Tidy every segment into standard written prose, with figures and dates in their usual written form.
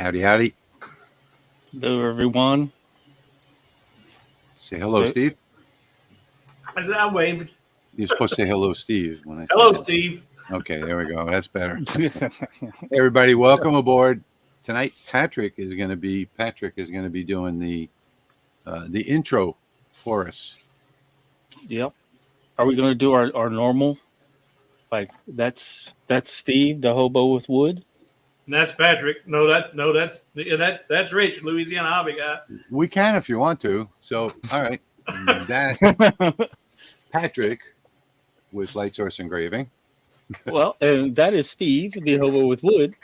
Howdy, howdy. Hello, everyone. Say hello, Steve. I waved. You're supposed to say hello, Steve. When I Hello, say Steve. Okay, there we go. That's better. Hey, everybody, welcome aboard. Tonight, Patrick is going to be doing the intro for us. Yep. Are we going to do our normal? Like that's Steve, the hobo with wood. And that's Patrick. That's Rich, Louisiana Hobby Guy. We can if you want to. So, all right, that Patrick with Light Source Engraving. Well, and that is Steve, the hobo with wood.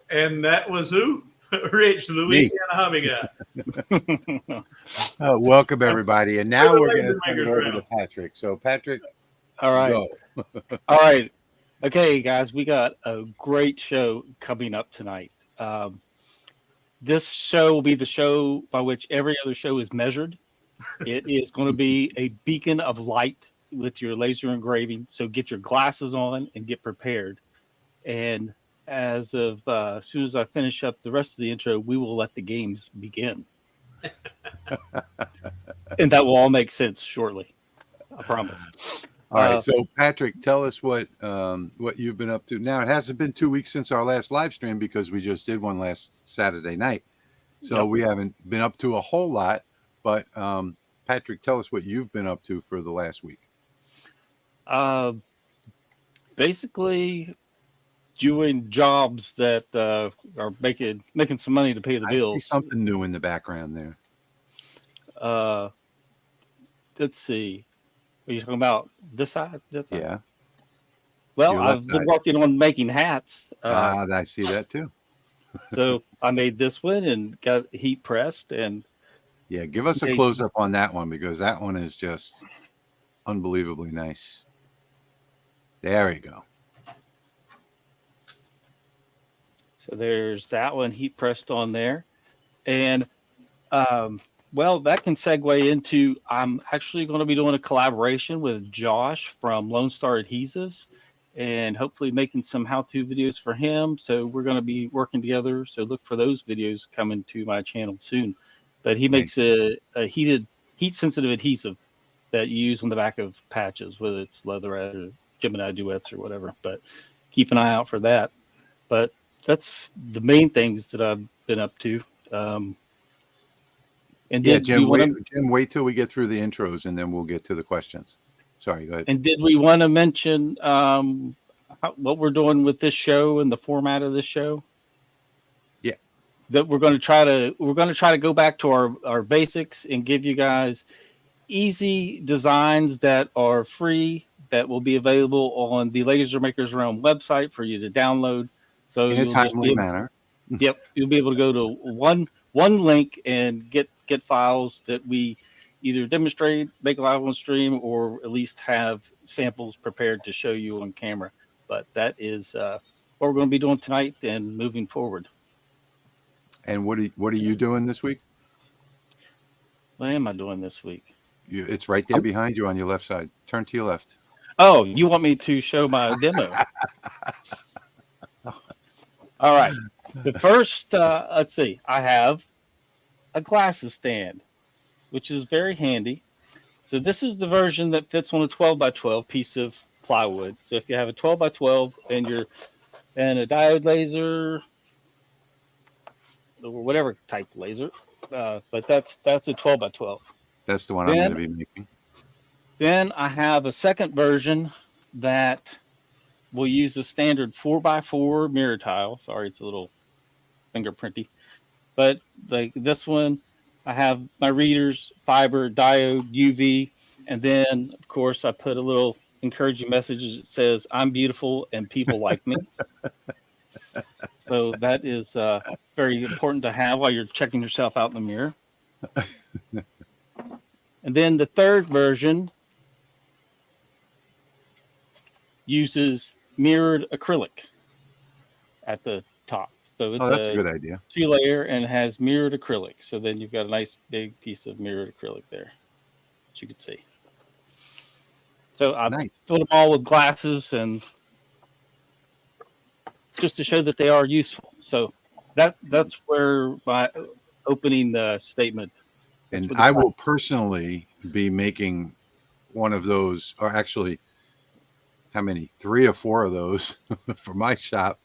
And that was who? Rich, the Louisiana Hobby Guy. Welcome, everybody. And now we're going to turn it over to Patrick. So, Patrick, all right. go. All right. Okay, guys, we got a great show coming up tonight. This show will be the show by which every other show is measured. It is going to be a beacon of light with your laser engraving. So get your glasses on and get prepared. And as soon as I finish up the rest of the intro, we will let the games begin. And that will all make sense shortly. I promise. All right, so Patrick, tell us what you've been up to. Now, it hasn't been 2 weeks since our last live stream because we just did one last Saturday night. So we haven't been up to a whole lot. But Patrick, tell us what you've been up to for the last week. Basically doing jobs that are making some money to pay the bills. I see something new in the background there. Let's see. Are you talking about this side? That side? Yeah. Well, I've been working on making hats. I see that too. So I made this one and got heat pressed. And yeah, give us a close up on that one because that one is just unbelievably nice. There we go. So there's that one heat pressed on there. And well, that can segue into I'm actually going to be doing a collaboration with Josh from Lone Star Adhesives and hopefully making some how-to videos for him. So we're going to be working together. So look for those videos coming to my channel soon. But he makes a heat-sensitive adhesive that you use on the back of patches, whether it's leatherette or Gemini duets or whatever. But keep an eye out for that. But that's the main things that I've been up to. And Jim, wait till we get through the intros and then we'll get to the questions. Sorry, go ahead. And did we want to mention what we're doing with this show and the format of this show? Yeah. That we're going to try to go back to our basics and give you guys easy designs that are free that will be available on the Laser Makers Realm website for you to download. So in a timely manner. Yep, you'll be able to go to one link and get files that we either demonstrate, make live on stream, or at least have samples prepared to show you on camera. But that is what we're going to be doing tonight and moving forward. And what are you doing this week? What am I doing this week? It's right there behind you on your left side. Turn to your left. Oh, you want me to show my demo? All right. The first, let's see, I have a glasses stand, which is very handy. So this is the version that fits on a 12x12 piece of plywood. So if you have a 12x12 and a diode laser or whatever type laser, but that's a 12x12. That's the one I'm going to be making. Then I have a second version that will use a standard 4x4 mirror tile. Sorry, it's a little fingerprinty. But like this one, I have my readers, fiber, diode, UV, and then, of course, I put a little encouraging message that says, "I'm beautiful and people like me." So that is very important to have while you're checking yourself out in the mirror. And then the third version uses mirrored acrylic at the top. So it's that's a good idea. 2-layer and has mirrored acrylic. So then you've got a nice big piece of mirrored acrylic there, as you can see. So I filled them all with glasses and just to show that they are useful. So That's where my opening statement. That's And where the I will personally be making one of those, or actually, how many? 3 or 4 of those for my shop,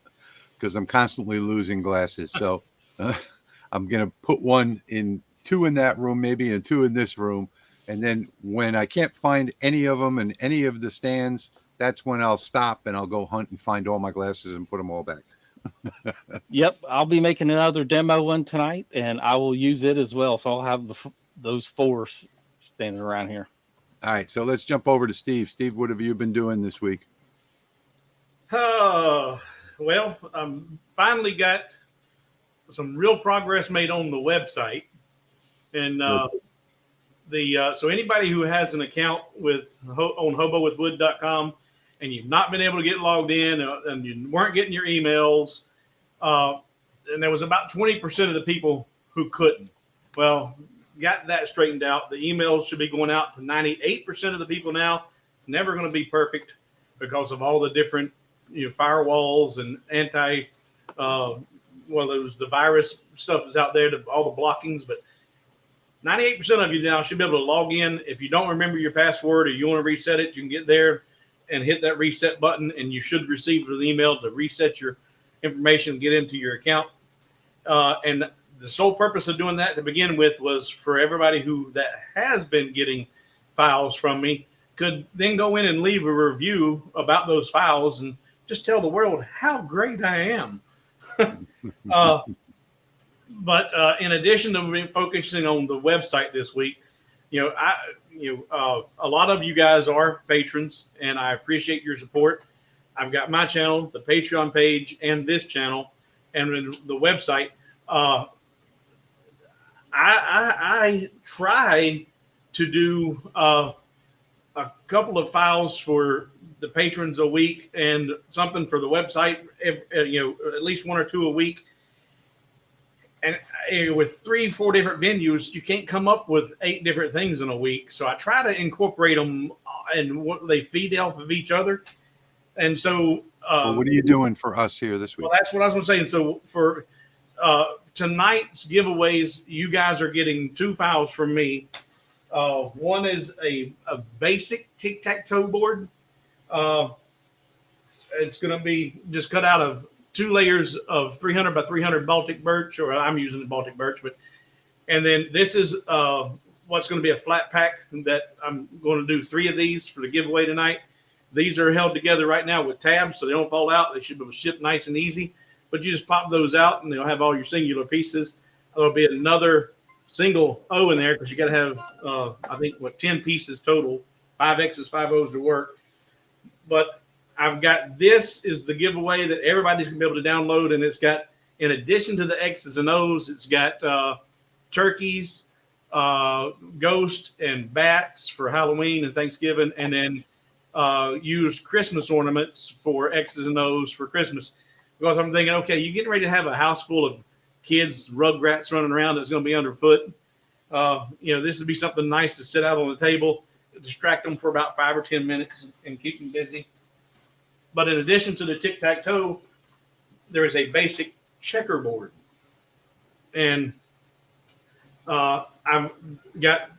because I'm constantly losing glasses. So I'm going to put 2 in that room, maybe, and 2 in this room. And then when I can't find any of them in any of the stands, that's when I'll stop and I'll go hunt and find all my glasses and put them all back. Yep, I'll be making another demo one tonight, and I will use it as well. So I'll have those 4 standing around here. All right, so let's jump over to Steve. Steve, what have you been doing this week? Well, finally got some real progress made on the website, and so anybody who has an account on hobowithwood.com and you've not been able to get logged in and you weren't getting your emails, and there was about 20% of the people who couldn't. Well, got that straightened out. The emails should be going out to 98% of the people now. It's never going to be perfect because of all the different firewalls and it was the virus stuff that's out there, all the blockings, but 98% of you now should be able to log in. If you don't remember your password or you want to reset it, you can get there and hit that reset button, and you should receive an email to reset your information, get into your account. And the sole purpose of doing that to begin with was for everybody that has been getting files from me could then go in and leave a review about those files and just tell the world how great I am. But in addition to focusing on the website this week, a lot of you guys are patrons, and I appreciate your support. I've got my channel, the Patreon page, and this channel, and the website. I try to do a couple of files for the patrons a week and something for the website, at least 1 or 2 a week. And with 3-4 different venues, you can't come up with 8 different things in a week. So I try to incorporate them, and they feed off of each other. And so, what are you doing for us here this week? Well, that's what I was going to say. And so for tonight's giveaways, you guys are getting 2 files from me. One is a basic tic-tac-toe board. It's going to be just cut out of 2 layers of 300 by 300 Baltic birch, or I'm using the Baltic birch, and then this is what's going to be a flat pack that I'm going to do 3 of these for the giveaway tonight. These are held together right now with tabs, so they don't fall out. They should be able to ship nice and easy, but you just pop those out and they'll have all your singular pieces. There'll be another single O in there because you got to have, I think, 10 pieces total, 5 X's, 5 O's to work. But I've got, this is the giveaway that everybody's going to be able to download. And it's got, in addition to the X's and O's, it's got turkeys, ghost, and bats for Halloween and Thanksgiving. And then used Christmas ornaments for X's and O's for Christmas. Because I'm thinking, okay, you're getting ready to have a house full of kids, rugrats running around that's going to be underfoot. This would be something nice to sit out on the table, distract them for about 5 or 10 minutes and keep them busy. But in addition to the tic-tac-toe, there is a basic checkerboard. And I've got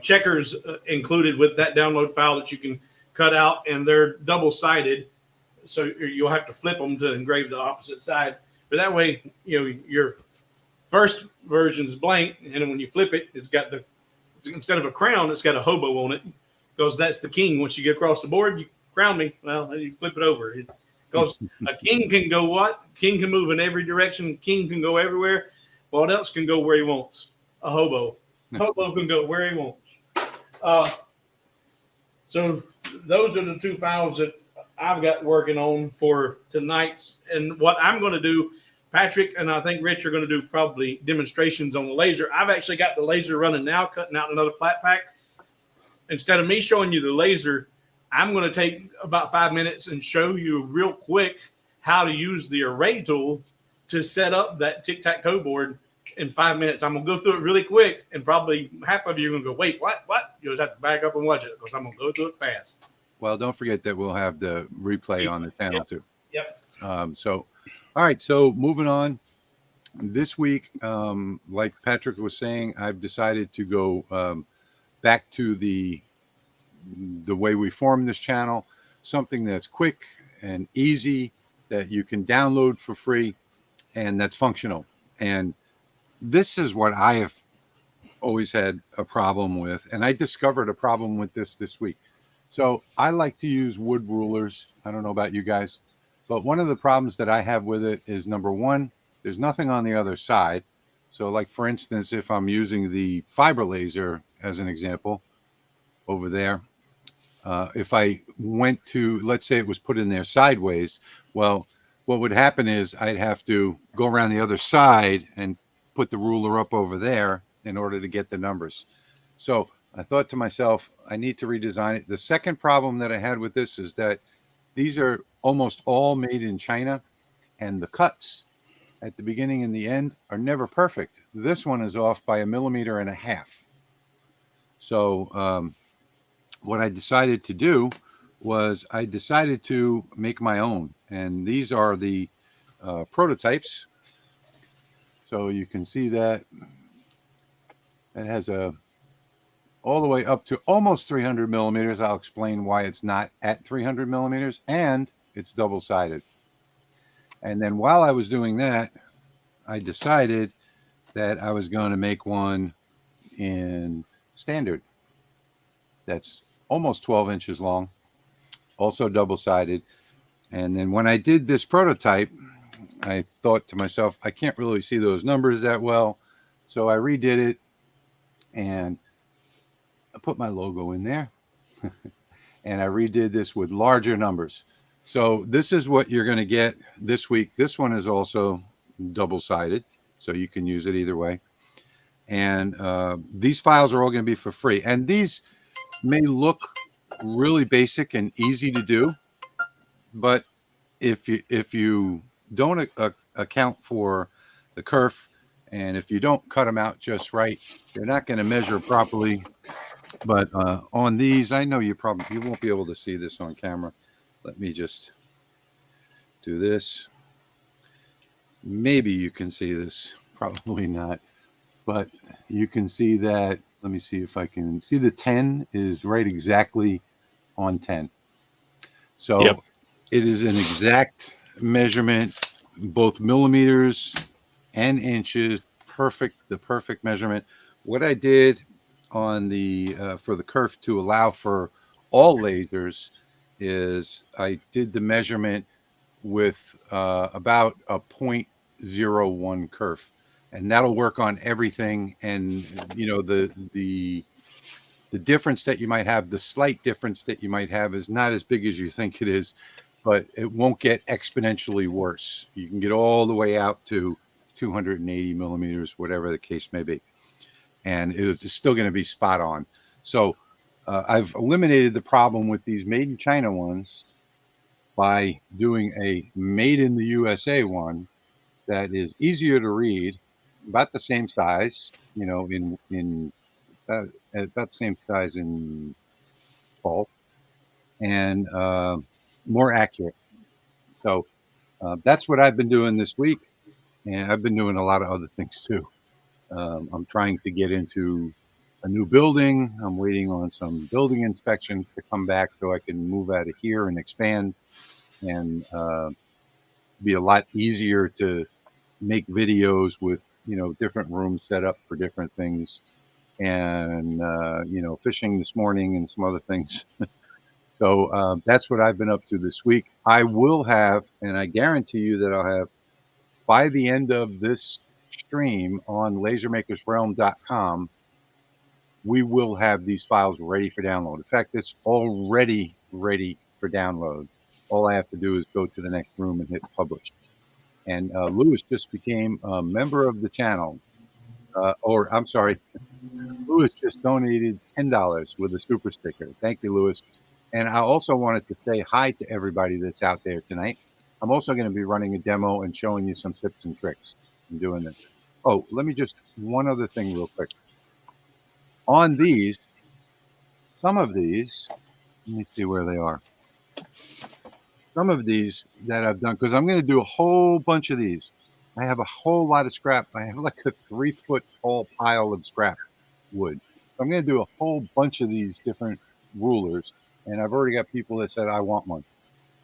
checkers included with that download file that you can cut out, and they're double-sided. So you'll have to flip them to engrave the opposite side. But that way, your first version's blank, and then when you flip it, instead of a crown, it's got a hobo on it, because that's the king. Once you get across the board, you crown me. Well, you flip it over. Because a king can go what? King can move in every direction. King can go everywhere. What else can go where he wants? A hobo. Hobo can go where he wants. So those are the 2 files that I've got working on for tonight's. And what I'm going to do, Patrick and I think Rich are going to do probably demonstrations on the laser. I've actually got the laser running now, cutting out another flat pack. Instead of me showing you the laser, I'm going to take about 5 minutes and show you real quick how to use the array tool to set up that tic-tac-toe board in 5 minutes. I'm going to go through it really quick, and probably half of you are going to go, wait, what? You'll just have to back up and watch it because I'm going to go through it fast. Well, don't forget that we'll have the replay on the channel too. Yep. All right. So moving on. this week, like Patrick was saying, I've decided to go back to the way we formed this channel, something that's quick and easy that you can download for free and that's functional. And this is what I have always had a problem with, and I discovered a problem with this week. So I like to use wood rulers. I don't know about you guys, but one of the problems that I have with it is, number one, there's nothing on the other side. So like, for instance, if I'm using the fiber laser as an example over there, if I went to, let's say it was put in there sideways, well, what would happen is I'd have to go around the other side and put the ruler up over there in order to get the numbers. So I thought to myself, I need to redesign it. The second problem that I had with this is that these are almost all made in China, and the cuts at the beginning and the end are never perfect. This one is off by 1.5 millimeters. So what I decided to do was I decided to make my own. And these are the prototypes. So you can see that it has a all the way up to almost 300 millimeters. I'll explain why it's not at 300 millimeters, and it's double-sided. And then while I was doing that, I decided that I was going to make one in standard. That's almost 12 inches long, also double-sided. And then when I did this prototype, I thought to myself, I can't really see those numbers that well. So I redid it and I put my logo in there. And I redid this with larger numbers. So this is what you're going to get this week. This one is also double-sided, so you can use it either way. And these files are all going to be for free. And these may look really basic and easy to do, but if you don't account for the kerf, and if you don't cut them out just right, you're not going to measure properly. But on these, I know you won't be able to see this on camera. Let me just do this. Maybe you can see this, probably not, but you can see that. Let me see if I can see the 10 is right exactly on 10. So yep. It is an exact measurement, both millimeters and inches, the perfect measurement. What I did on the for the kerf to allow for all lasers is I did the measurement with about a 0.01 kerf, and that'll work on everything. And you know, the difference that you might have, the slight difference that you might have, is not as big as you think it is, but it won't get exponentially worse. You can get all the way out to 280 millimeters, whatever the case may be, and it's still going to be spot on. So I've eliminated the problem with these made in China ones by doing a made in the USA one that is easier to read, about the same size, you know, in about the same size in bulk, and more accurate. So that's what I've been doing this week, and I've been doing a lot of other things too. I'm trying to get into a new building. I'm waiting on some building inspections to come back so I can move out of here and expand, and be a lot easier to make videos with, you know, different rooms set up for different things, and you know, fishing this morning and some other things. So that's what I've been up to this week. I will have, and I guarantee you that I'll have, by the end of this stream on lasermakersrealm.com, we will have these files ready for download. In fact, it's already ready for download. All I have to do is go to the next room and hit publish. And Lewis just became a member of the channel. Or I'm sorry, Lewis just donated $10 with a super sticker. Thank you, Lewis. And I also wanted to say hi to everybody that's out there tonight. I'm also going to be running a demo and showing you some tips and tricks in doing this. Oh, let me just, one other thing real quick. On these, some of these, let me see where they are. Some of these that I've done, because I'm going to do a whole bunch of these I have a whole lot of scrap. I have like a 3-foot tall pile of scrap wood. So I'm going to do a whole bunch of these different rulers, and I've already got people that said I want one.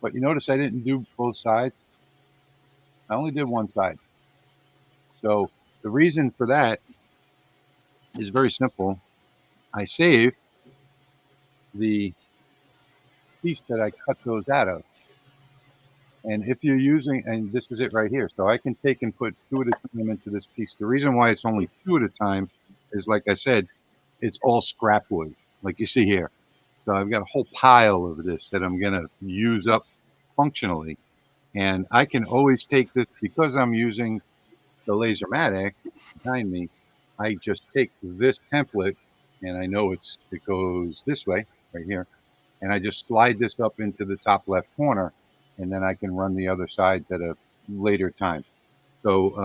But you notice I didn't do both sides. I only did one side. So the reason for that is very simple. I saved the piece that I cut those out of. And if you're using, and this is it right here, so I can take and put 2 at a time into this piece. The reason why it's only 2 at a time is, like I said, it's all scrap wood, like you see here. So I've got a whole pile of this that I'm going to use up functionally. And I can always take this, because I'm using the Lasermatic behind me, I just take this template, and I know it goes this way right here, and I just slide this up into the top left corner, and then I can run the other sides at a later time. So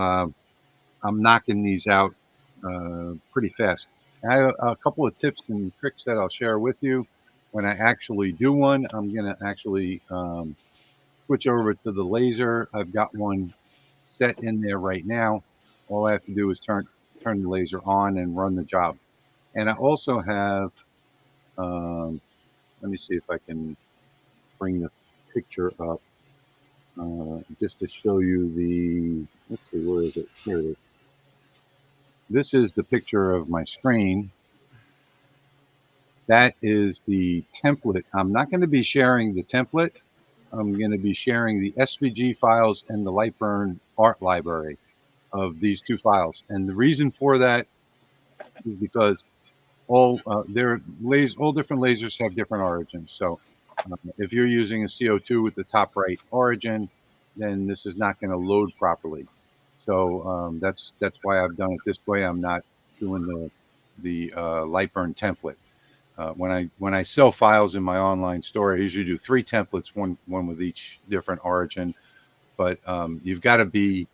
I'm knocking these out pretty fast. I have a couple of tips and tricks that I'll share with you. When I actually do one, I'm going to actually switch over to the laser. I've got one set in there right now. All I have to do is turn the laser on and run the job. And I also have, let me see if I can bring the picture up just to show you the, let's see, where is it? Here it is. This is the picture of my screen. That is the template. I'm not going to be sharing the template. I'm going to be sharing the SVG files and the LightBurn art library of these 2 files. And the reason for that is because all different lasers have different origins. So if you're using a CO2 with the top right origin, then this is not going to load properly. So that's why I've done it this way. I'm not doing the LightBurn template. When I sell files in my online store, I usually do 3 templates, one with each different origin. But you've got to be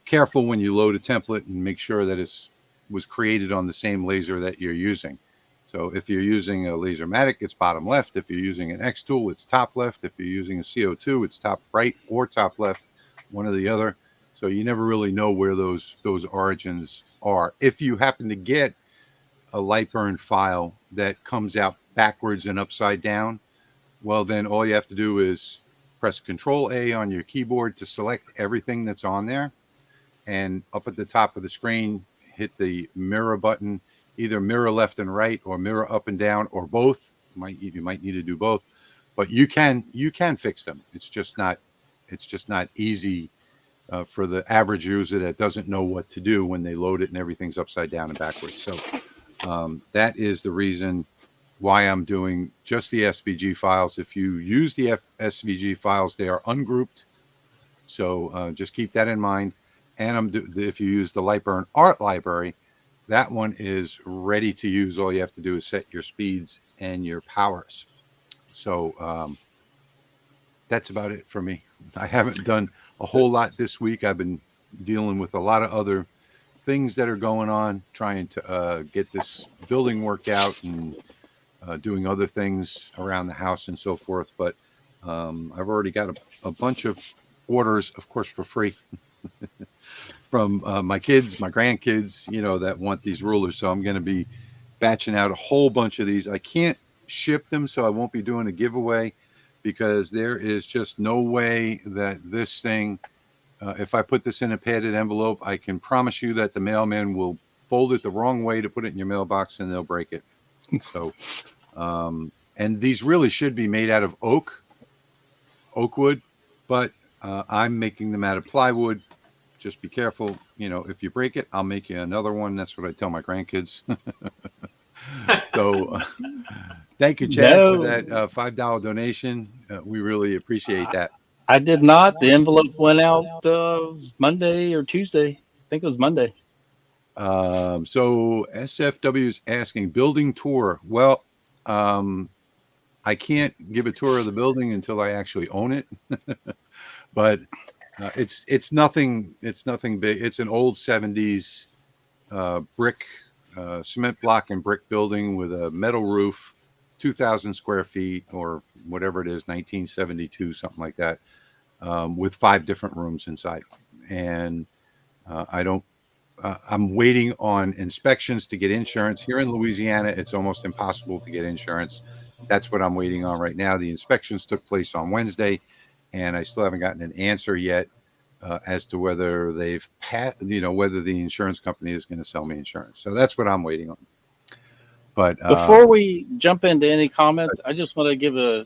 careful when you load a template and make sure that it was created on the same laser that you're using. So if you're using a Lasermatic, it's bottom left. If you're using an Xtool, it's top left. If you're using a CO2, it's top right or top left, one or the other. So you never really know where those origins are. If you happen to get a LightBurn file that comes out backwards and upside down, well, then all you have to do is press Control A on your keyboard to select everything that's on there. And up at the top of the screen, hit the mirror button, either mirror left and right or mirror up and down or both. You might need to do both, but you can fix them. It's just not easy for the average user that doesn't know what to do when they load it and everything's upside down and backwards. So that is the reason why I'm doing just the SVG files. If you use the SVG files, they are ungrouped. So just keep that in mind. And if you use the LightBurn art library, that one is ready to use. All you have to do is set your speeds and your powers. So that's about it for me. I haven't done a whole lot this week. I've been dealing with a lot of other things that are going on, trying to get this building worked out and doing other things around the house and so forth. But I've already got a bunch of orders, of course, for free from my kids, my grandkids, that want these rulers. So I'm going to be batching out a whole bunch of these. I can't ship them, so I won't be doing a giveaway because there is just no way that this thing, if I put this in a padded envelope, I can promise you that the mailman will fold it the wrong way to put it in your mailbox and they'll break it. So, and these really should be made out of oak wood, but I'm making them out of plywood. Just be careful. If you break it, I'll make you another one. That's what I tell my grandkids. So thank you, Chad, for that $5 donation. We really appreciate that. I did not. The envelope went out Monday or Tuesday. I think it was Monday. So SFW is asking building tour. Well, I can't give a tour of the building until I actually own it. But it's nothing big. It's an old 70s brick, cement block and brick building with a metal roof, 2,000 square feet or whatever it is, 1972, something like that, with 5 different rooms inside. and I don't. I'm waiting on inspections to get insurance. Here in Louisiana, it's almost impossible to get insurance. That's what I'm waiting on right now. The inspections took place on Wednesday, and I still haven't gotten an answer yet as to whether they've whether the insurance company is going to sell me insurance. So that's what I'm waiting on. But before we jump into any comments, I just want to give a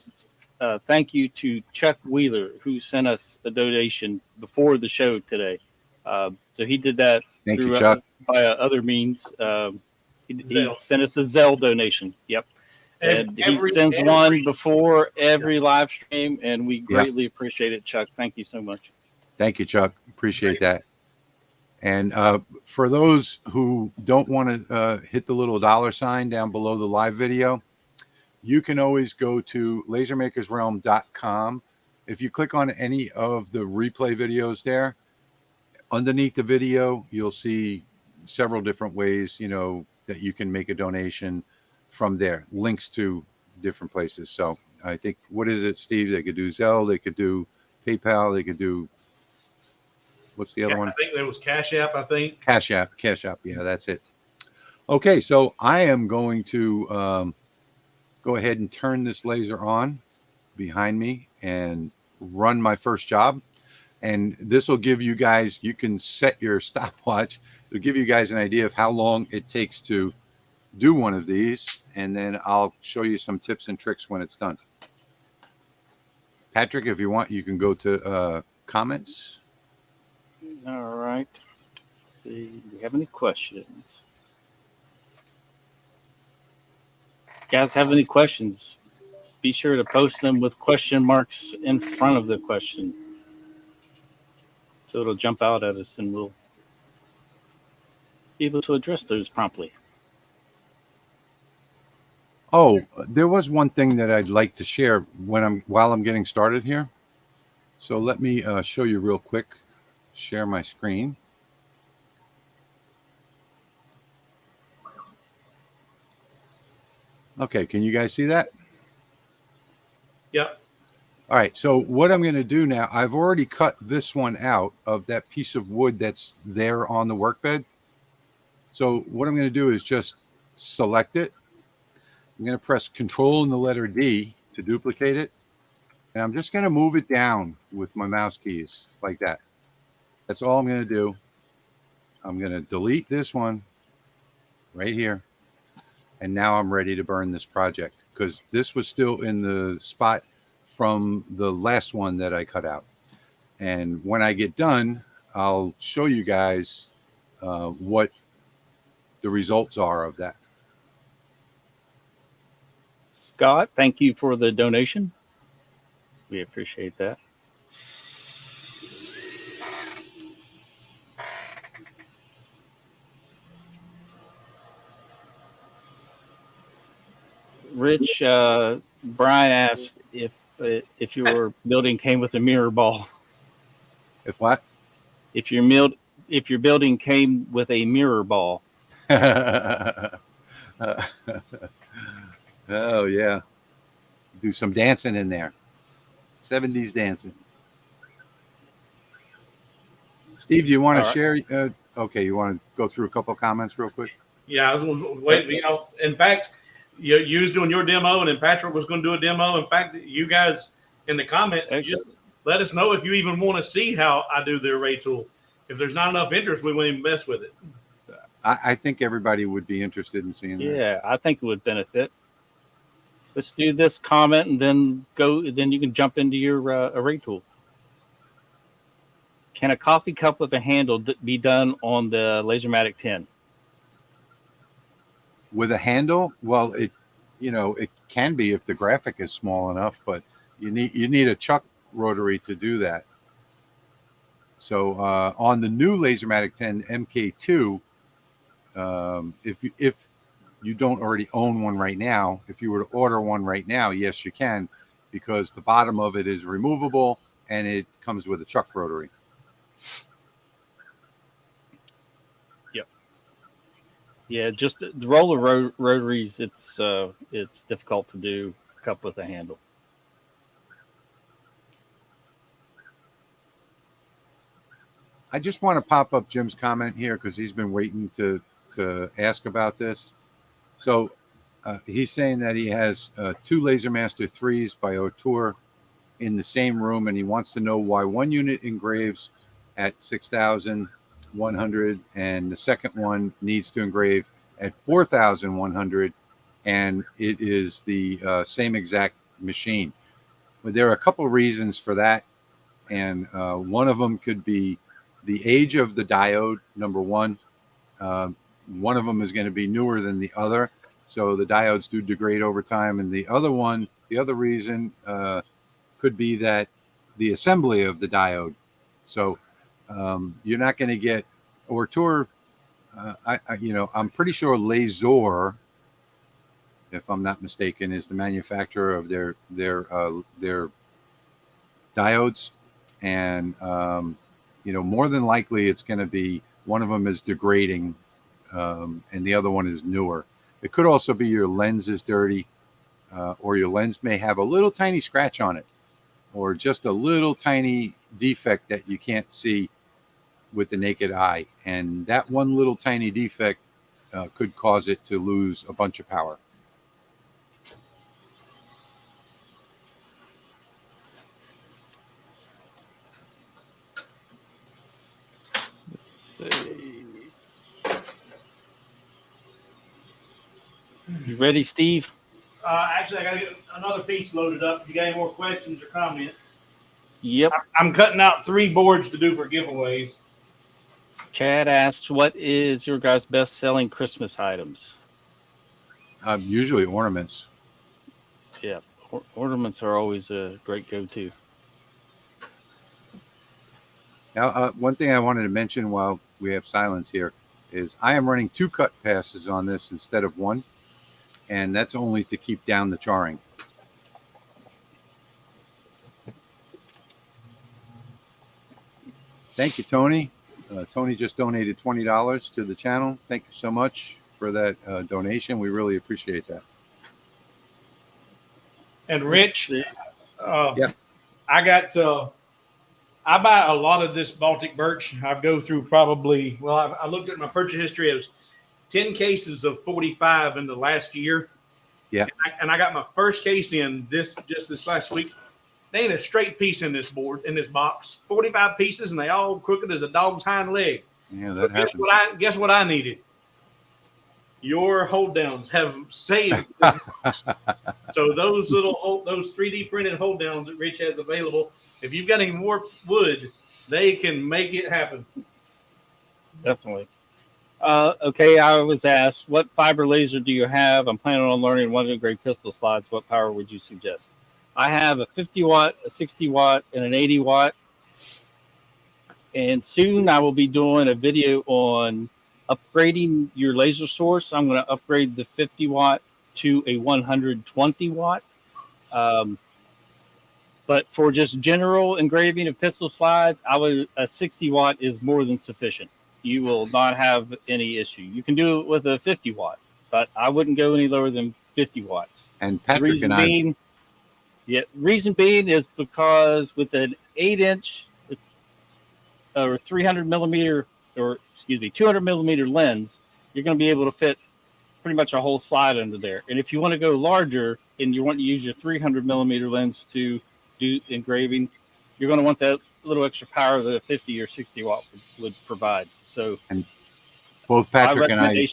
thank you to Chuck Wheeler, who sent us a donation before the show today. So he did that thank through you, Chuck. Via other means. He sent us a Zelle donation. Yep. And he sends one before every live stream, and we greatly appreciate it, Chuck. Thank you so much. Thank you, Chuck. Appreciate that. And for those who don't want to hit the little $ down below the live video, you can always go to lasermakersrealm.com. If you click on any of the replay videos there, underneath the video, you'll see several different ways, that you can make a donation from there. Links to different places. So I think, what is it, Steve? They could do Zelle, they could do PayPal, they could do, what's the other one? I think there was CashApp, I think. CashApp. Yeah, that's it. Okay, so I am going to go ahead and turn this laser on behind me and run my first job. And this will give you guys, you can set your stopwatch. It'll give you guys an idea of how long it takes to do one of these. And then I'll show you some tips and tricks when it's done. Patrick, if you want, you can go to comments. All right. Do you have any questions? Guys, have any questions? Be sure to post them with question marks in front of the question. So it'll jump out at us and we'll be able to address those promptly. Oh, there was one thing that I'd like to share while I'm getting started here. So let me show you real quick. Share my screen. Okay, can you guys see that? Yep. All right, so what I'm going to do now, I've already cut this one out of that piece of wood that's there on the workbed. So what I'm going to do is just select it. I'm going to press Control and the letter D to duplicate it. And I'm just going to move it down with my mouse keys like that. That's all I'm going to do. I'm going to delete this one right here. And now I'm ready to burn this project because this was still in the spot from the last one that I cut out. And when I get done, I'll show you guys what the results are of that. Scott, thank you for the donation. We appreciate that. Rich, Brian asked if your building came with a mirror ball. If what? If your building came with a mirror ball. Oh yeah, do some dancing in there. 70s dancing. Steve, do you want to share? Okay, you want to go through a couple of comments real quick? Yeah, I was waiting. In fact, you was doing your demo, and then Patrick was going to do a demo. In fact, you guys in the comments, just let us know if you even want to see how I do the array tool. If there's not enough interest, we won't even mess with it. I think everybody would be interested in seeing that. Yeah, I think it would benefit. Let's do this comment and then go. Then you can jump into your array tool. Can a coffee cup with a handle be done on the Lasermatic 10? With a handle? Well, it can be if the graphic is small enough, but you need a chuck rotary to do that. So on the new Lasermatic 10 MK2, if you don't already own one right now, if you were to order one right now, yes, you can, because the bottom of it is removable and it comes with a chuck rotary. Yep. Yeah, just the roller rotaries. It's difficult to do cup with a handle. I just want to pop up Jim's comment here because he's been waiting to ask about this. So he's saying that he has 2 LaserMaster 3s by Ortur in the same room, and he wants to know why one unit engraves at 6,100 and the second one needs to engrave at 4,100, and it is the same exact machine. But there are a couple of reasons for that, and one of them could be the age of the diode, number one. One of them is going to be newer than the other, so the diodes do degrade over time. And the other reason could be that the assembly of the diode. So you're not going to get Ortur. I'm pretty sure Laser, if I'm not mistaken, is the manufacturer of their diodes, and more than likely it's going to be one of them is degrading, and the other one is newer. It could also be your lens is dirty, or your lens may have a little tiny scratch on it, or just a little tiny defect that you can't see with the naked eye. And that one little tiny defect could cause it to lose a bunch of power. Let's see. You ready, Steve? Actually, I got to get another piece loaded up. If you got any more questions or comments? Yep. I'm cutting out 3 boards to do for giveaways. Chad asks, what is your guys' best-selling Christmas items? Usually ornaments. Yeah, ornaments are always a great go-to. Now, one thing I wanted to mention while we have silence here is I am running 2 cut passes on this instead of 1, and that's only to keep down the charring. Thank you, Tony. Tony just donated $20 to the channel. Thank you so much for that donation. We really appreciate that. And Rich, Yep. I buy a lot of this Baltic birch. I go through probably, I looked at my purchase history. It was 10 cases of 45 in the last year. Yeah. And I got my first case in this last week. They ain't a straight piece in this box. 45 pieces, and they all crooked as a dog's hind leg. Yeah, So that happened. guess what I needed? Your hold downs have saved this box. So those 3D printed hold downs that Rich has available, if you've got any more wood, they can make it happen. Definitely. Okay, I was asked, what fiber laser do you have? I'm planning on learning one to engrave pistol slides. What power would you suggest? I have a 50 watt, a 60 watt, and an 80 watt. And soon I will be doing a video on upgrading your laser source. I'm going to upgrade the 50 watt to a 120 watt. But for just general engraving of pistol slides, a 60 watt is more than sufficient. You will not have any issue. You can do it with a 50 watt, but I wouldn't go any lower than 50 watts. And Patrick reason being is because with an 8-inch or 200 millimeter lens, you're going to be able to fit pretty much a whole slide under there. And if you want to go larger and you want to use your 300 millimeter lens to do engraving, you're going to want that little extra power that a 50 or 60 watt would provide. So, and both Patrick and I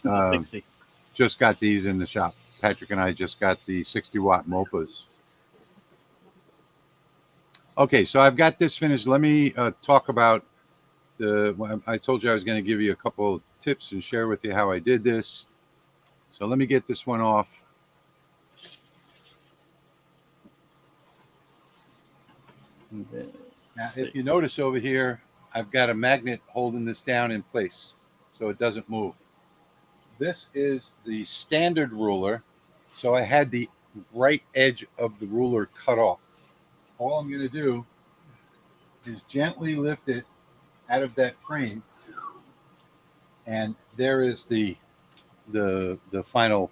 just got these in the shop. Patrick and I just got the 60 watt MOPAs. Okay, so I've got this finished. Let me talk about I told you I was going to give you a couple of tips and share with you how I did this. So let me get this one off. Now, if you notice over here, I've got a magnet holding this down in place so it doesn't move. This is the standard ruler. So I had the right edge of the ruler cut off. All I'm going to do is gently lift it out of that frame, and there is the final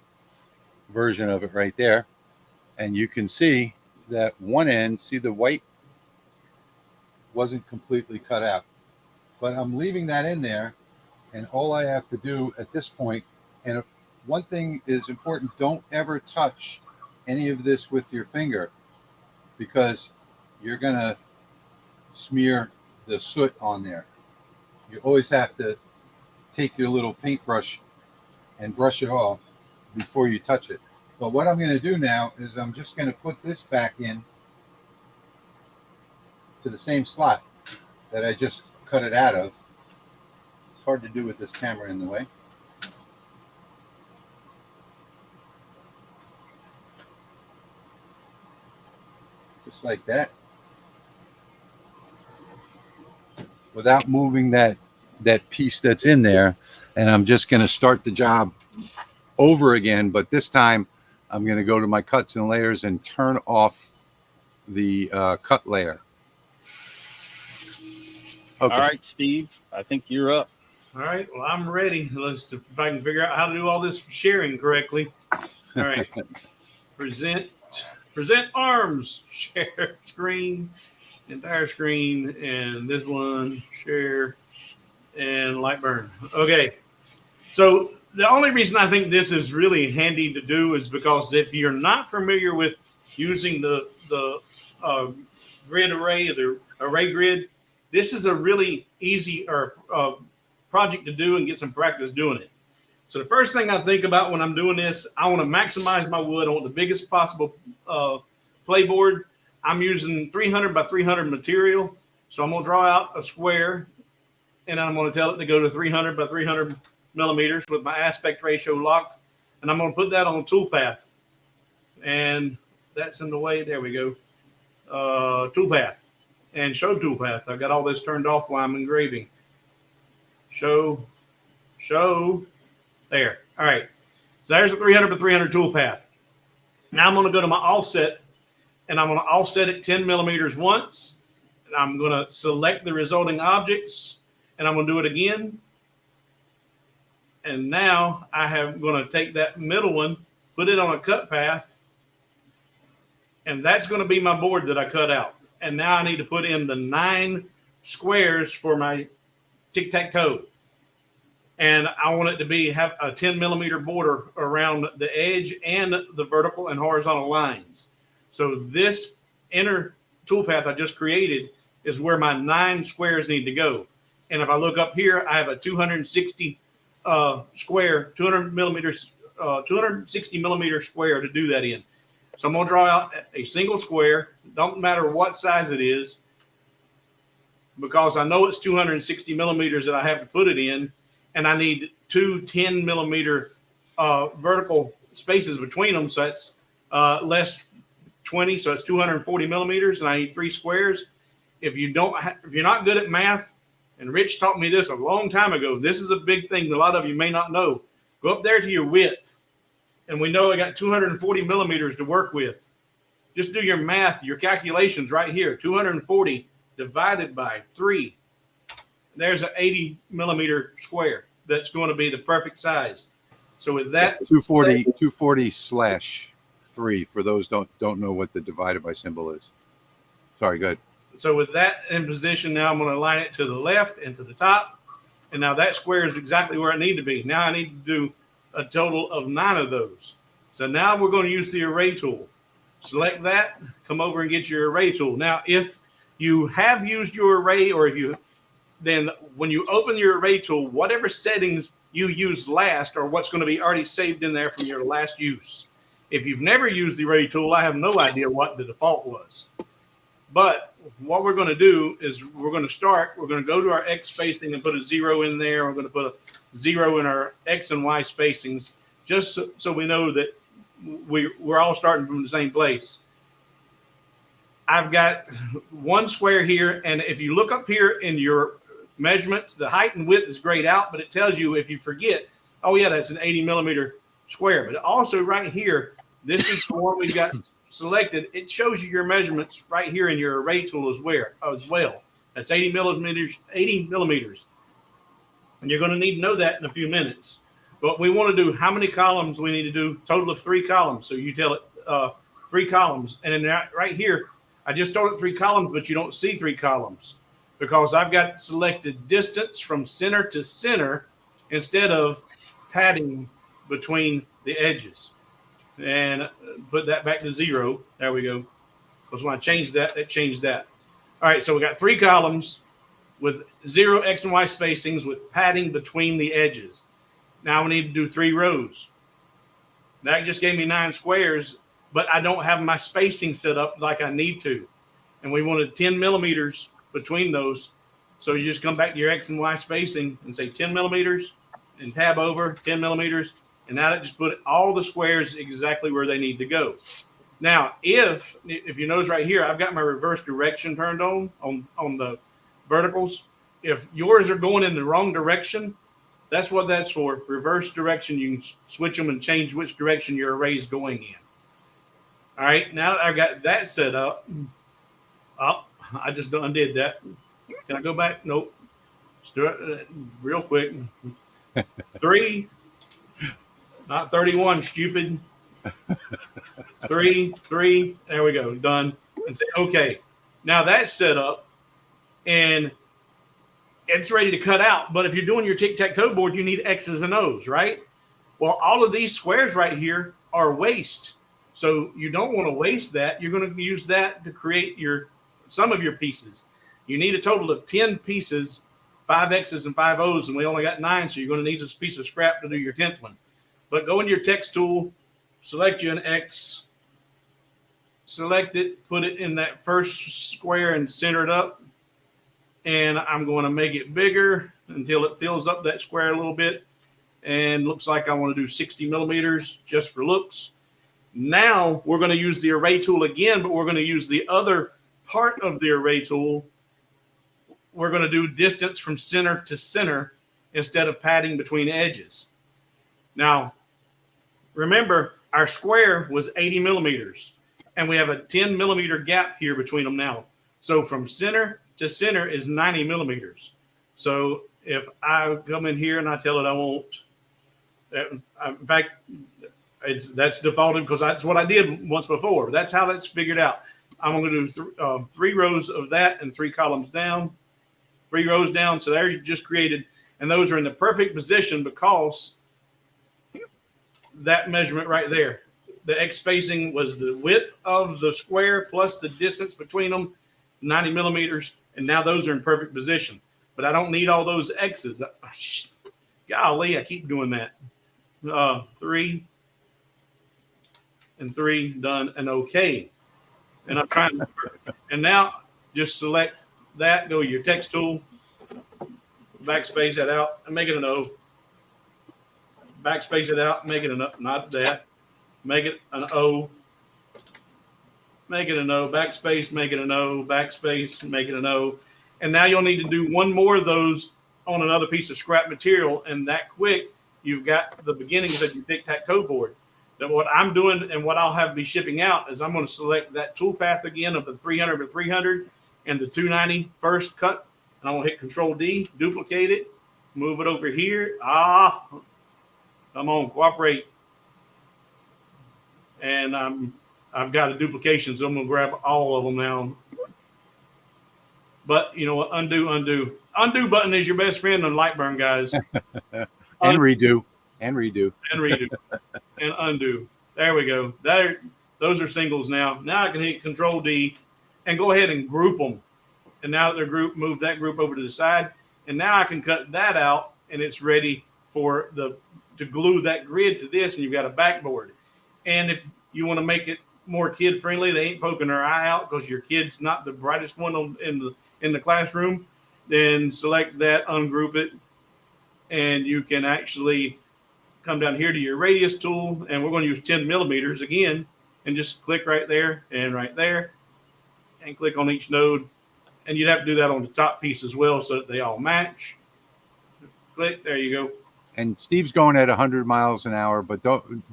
version of it right there. And you can see that one end, see the white wasn't completely cut out. but I'm leaving that in there. And all I have to do at this point, and one thing is important, don't ever touch any of this with your finger, because you're going to smear the soot on there. You always have to take your little paintbrush and brush it off before you touch it. But what I'm going to do now is I'm just going to put this back in to the same slot that I just cut it out of. It's hard to do with this camera in the way. Just like that. Without moving that piece that's in there. And I'm just going to start the job over again, but this time I'm going to go to my cuts and layers and turn off the cut layer. Okay. All right, Steve, I think you're up. All right. Well, I'm ready. Let's see if I can figure out how to do all this sharing correctly. All right. Present arms. Share screen. Entire screen. And this one. Share. And LightBurn. Okay. So the only reason I think this is really handy to do is because if you're not familiar with using the grid array, the array grid, this is a really easy project to do and get some practice doing it. So the first thing I think about when I'm doing this, I want to maximize my wood. I want the biggest possible playboard. I'm using 300 by 300 material. So I'm going to draw out a square, and I'm going to tell it to go to 300 by 300 millimeters with my aspect ratio locked. And I'm going to put that on toolpath. And that's in the way. There we go. Toolpath. And show toolpath. I got all this turned off while I'm engraving. Show. There. All right. So there's a 300 by 300 toolpath. Now I'm going to go to my offset, and I'm going to offset it 10 millimeters once. And I'm going to select the resulting objects, and I'm going to do it again. And now I am going to take that middle one, put it on a cut path, and that's going to be my board that I cut out. And now I need to put in the 9 squares for my tic-tac-toe. And I want it to have a 10 millimeter border around the edge and the vertical and horizontal lines. So this inner toolpath I just created is where my 9 squares need to go. And if I look up here, I have a 260 square, 200 millimeters, 260 millimeter square to do that in. So I'm going to draw out a single square. Don't matter what size it is, because I know it's 260 millimeters that I have to put it in, and I need 2 10 millimeter vertical spaces between them. So that's less 20, so it's 240 millimeters, and I need 3 squares. If you're not good at math, and Rich taught me this a long time ago, this is a big thing a lot of you may not know. Go up there to your width. And we know I got 240 millimeters to work with. Just do your math, your calculations right here. 240 divided by 3. There's an 80 millimeter square. That's going to be the perfect size. So with that, 240/3 for those don't know what the divided by symbol is. Sorry, go ahead. So with that in position, now I'm going to align it to the left and to the top. And now that square is exactly where I need to be. Now I need to do a total of 9 of those. So now we're going to use the array tool. Select that, come over and get your array tool. Now, if you have used your array, or then when you open your array tool, whatever settings you used last are what's going to be already saved in there from your last use. If you've never used the array tool, I have no idea what the default was. But what we're going to do is we're going to go to our X spacing and put a 0 in there. We're going to put a 0 in our X and Y spacings, just so we know that we're all starting from the same place. I've got 1 square here, and if you look up here in your measurements, the height and width is grayed out, but it tells you if you forget, oh yeah, that's an 80 millimeter square. But also right here, this is the one we've got selected. It shows you your measurements right here in your array tool as well. That's 80 millimeters. And you're going to need to know that in a few minutes. But we want to do how many columns we need to do, total of 3 columns. So you tell it 3 columns. And then right here, I just told it 3 columns, but you don't see 3 columns. because I've got selected distance from center to center instead of padding between the edges. And put that back to 0. There we go. Because when I changed that, it changed that. All right, so we got 3 columns with 0 X and Y spacings with padding between the edges. Now we need to do 3 rows. That just gave me 9 squares, but I don't have my spacing set up like I need to. And we wanted 10 millimeters between those. So you just come back to your X and Y spacing and say 10 millimeters and tab over 10 millimeters. And now that just put all the squares exactly where they need to go. Now, if you notice right here, I've got my reverse direction turned on the verticals. If yours are going in the wrong direction, that's what that's for. Reverse direction. You can switch them and change which direction your array is going in. All right. Now that I've got that set up. Oh, I just undid that. Can I go back? Nope. Let's do it real quick. 3. Not 31, stupid. 3. There we go. Done. And say, okay. Now that's set up and it's ready to cut out. But if you're doing your tic-tac-toe board, you need X's and O's, right? Well, all of these squares right here are waste. So you don't want to waste that. You're going to use that to create some of your pieces. You need a total of 10 pieces, 5 X's and 5 O's, and we only got 9. So you're going to need this piece of scrap to do your 10th one. But go into your text tool, select you an X, select it, put it in that first square and center it up. And I'm going to make it bigger until it fills up that square a little bit. And looks like I want to do 60 millimeters just for looks. Now we're going to use the array tool again, but we're going to use the other part of the array tool. We're going to do distance from center to center instead of padding between edges. Now, remember, our square was 80 millimeters, and we have a 10 millimeter gap here between them now. So from center to center is 90 millimeters. So if I come in here and I tell it I want, in fact, that's defaulted because that's what I did once before. That's how that's figured out. I'm going to do 3 rows of that and 3 columns down, 3 rows down. So there you just created, and those are in the perfect position because that measurement right there, the X spacing was the width of the square plus the distance between them, 90 millimeters. And now those are in perfect position, but I don't need all those X's. Golly, I keep doing that. 3 and 3 done and okay. And I'm trying to, and now just select that, go to your text tool, backspace that out and make it an O. Backspace it out, make it an O, not that. Make it an O. Make it an O. Backspace, make it an O. Backspace, make it an O. And now you'll need to do one more of those on another piece of scrap material. And that quick, you've got the beginnings of your tic-tac-toe board. Now what I'm doing and what I'll have be shipping out is I'm going to select that tool path again of the 300 by 300 and the 290 first cut. And I'm going to hit Control D, duplicate it, move it over here. Come on, cooperate. And I've got a duplication, so I'm going to grab all of them now. But you know what? Undo. Undo button is your best friend on LightBurn, guys. And redo. And undo. There we go. Those are singles now. Now I can hit Control D and go ahead and group them. And now that they're grouped, move that group over to the side. And now I can cut that out, and it's ready for to glue that grid to this, and you've got a backboard. And if you want to make it more kid friendly, they ain't poking their eye out because your kid's not the brightest one in the classroom, then select that, ungroup it, and you can actually come down here to your radius tool, and we're going to use 10 millimeters again, and just click right there, and click on each node. And you'd have to do that on the top piece as well so that they all match. Click, there you go. And Steve's going at 100 miles an hour, but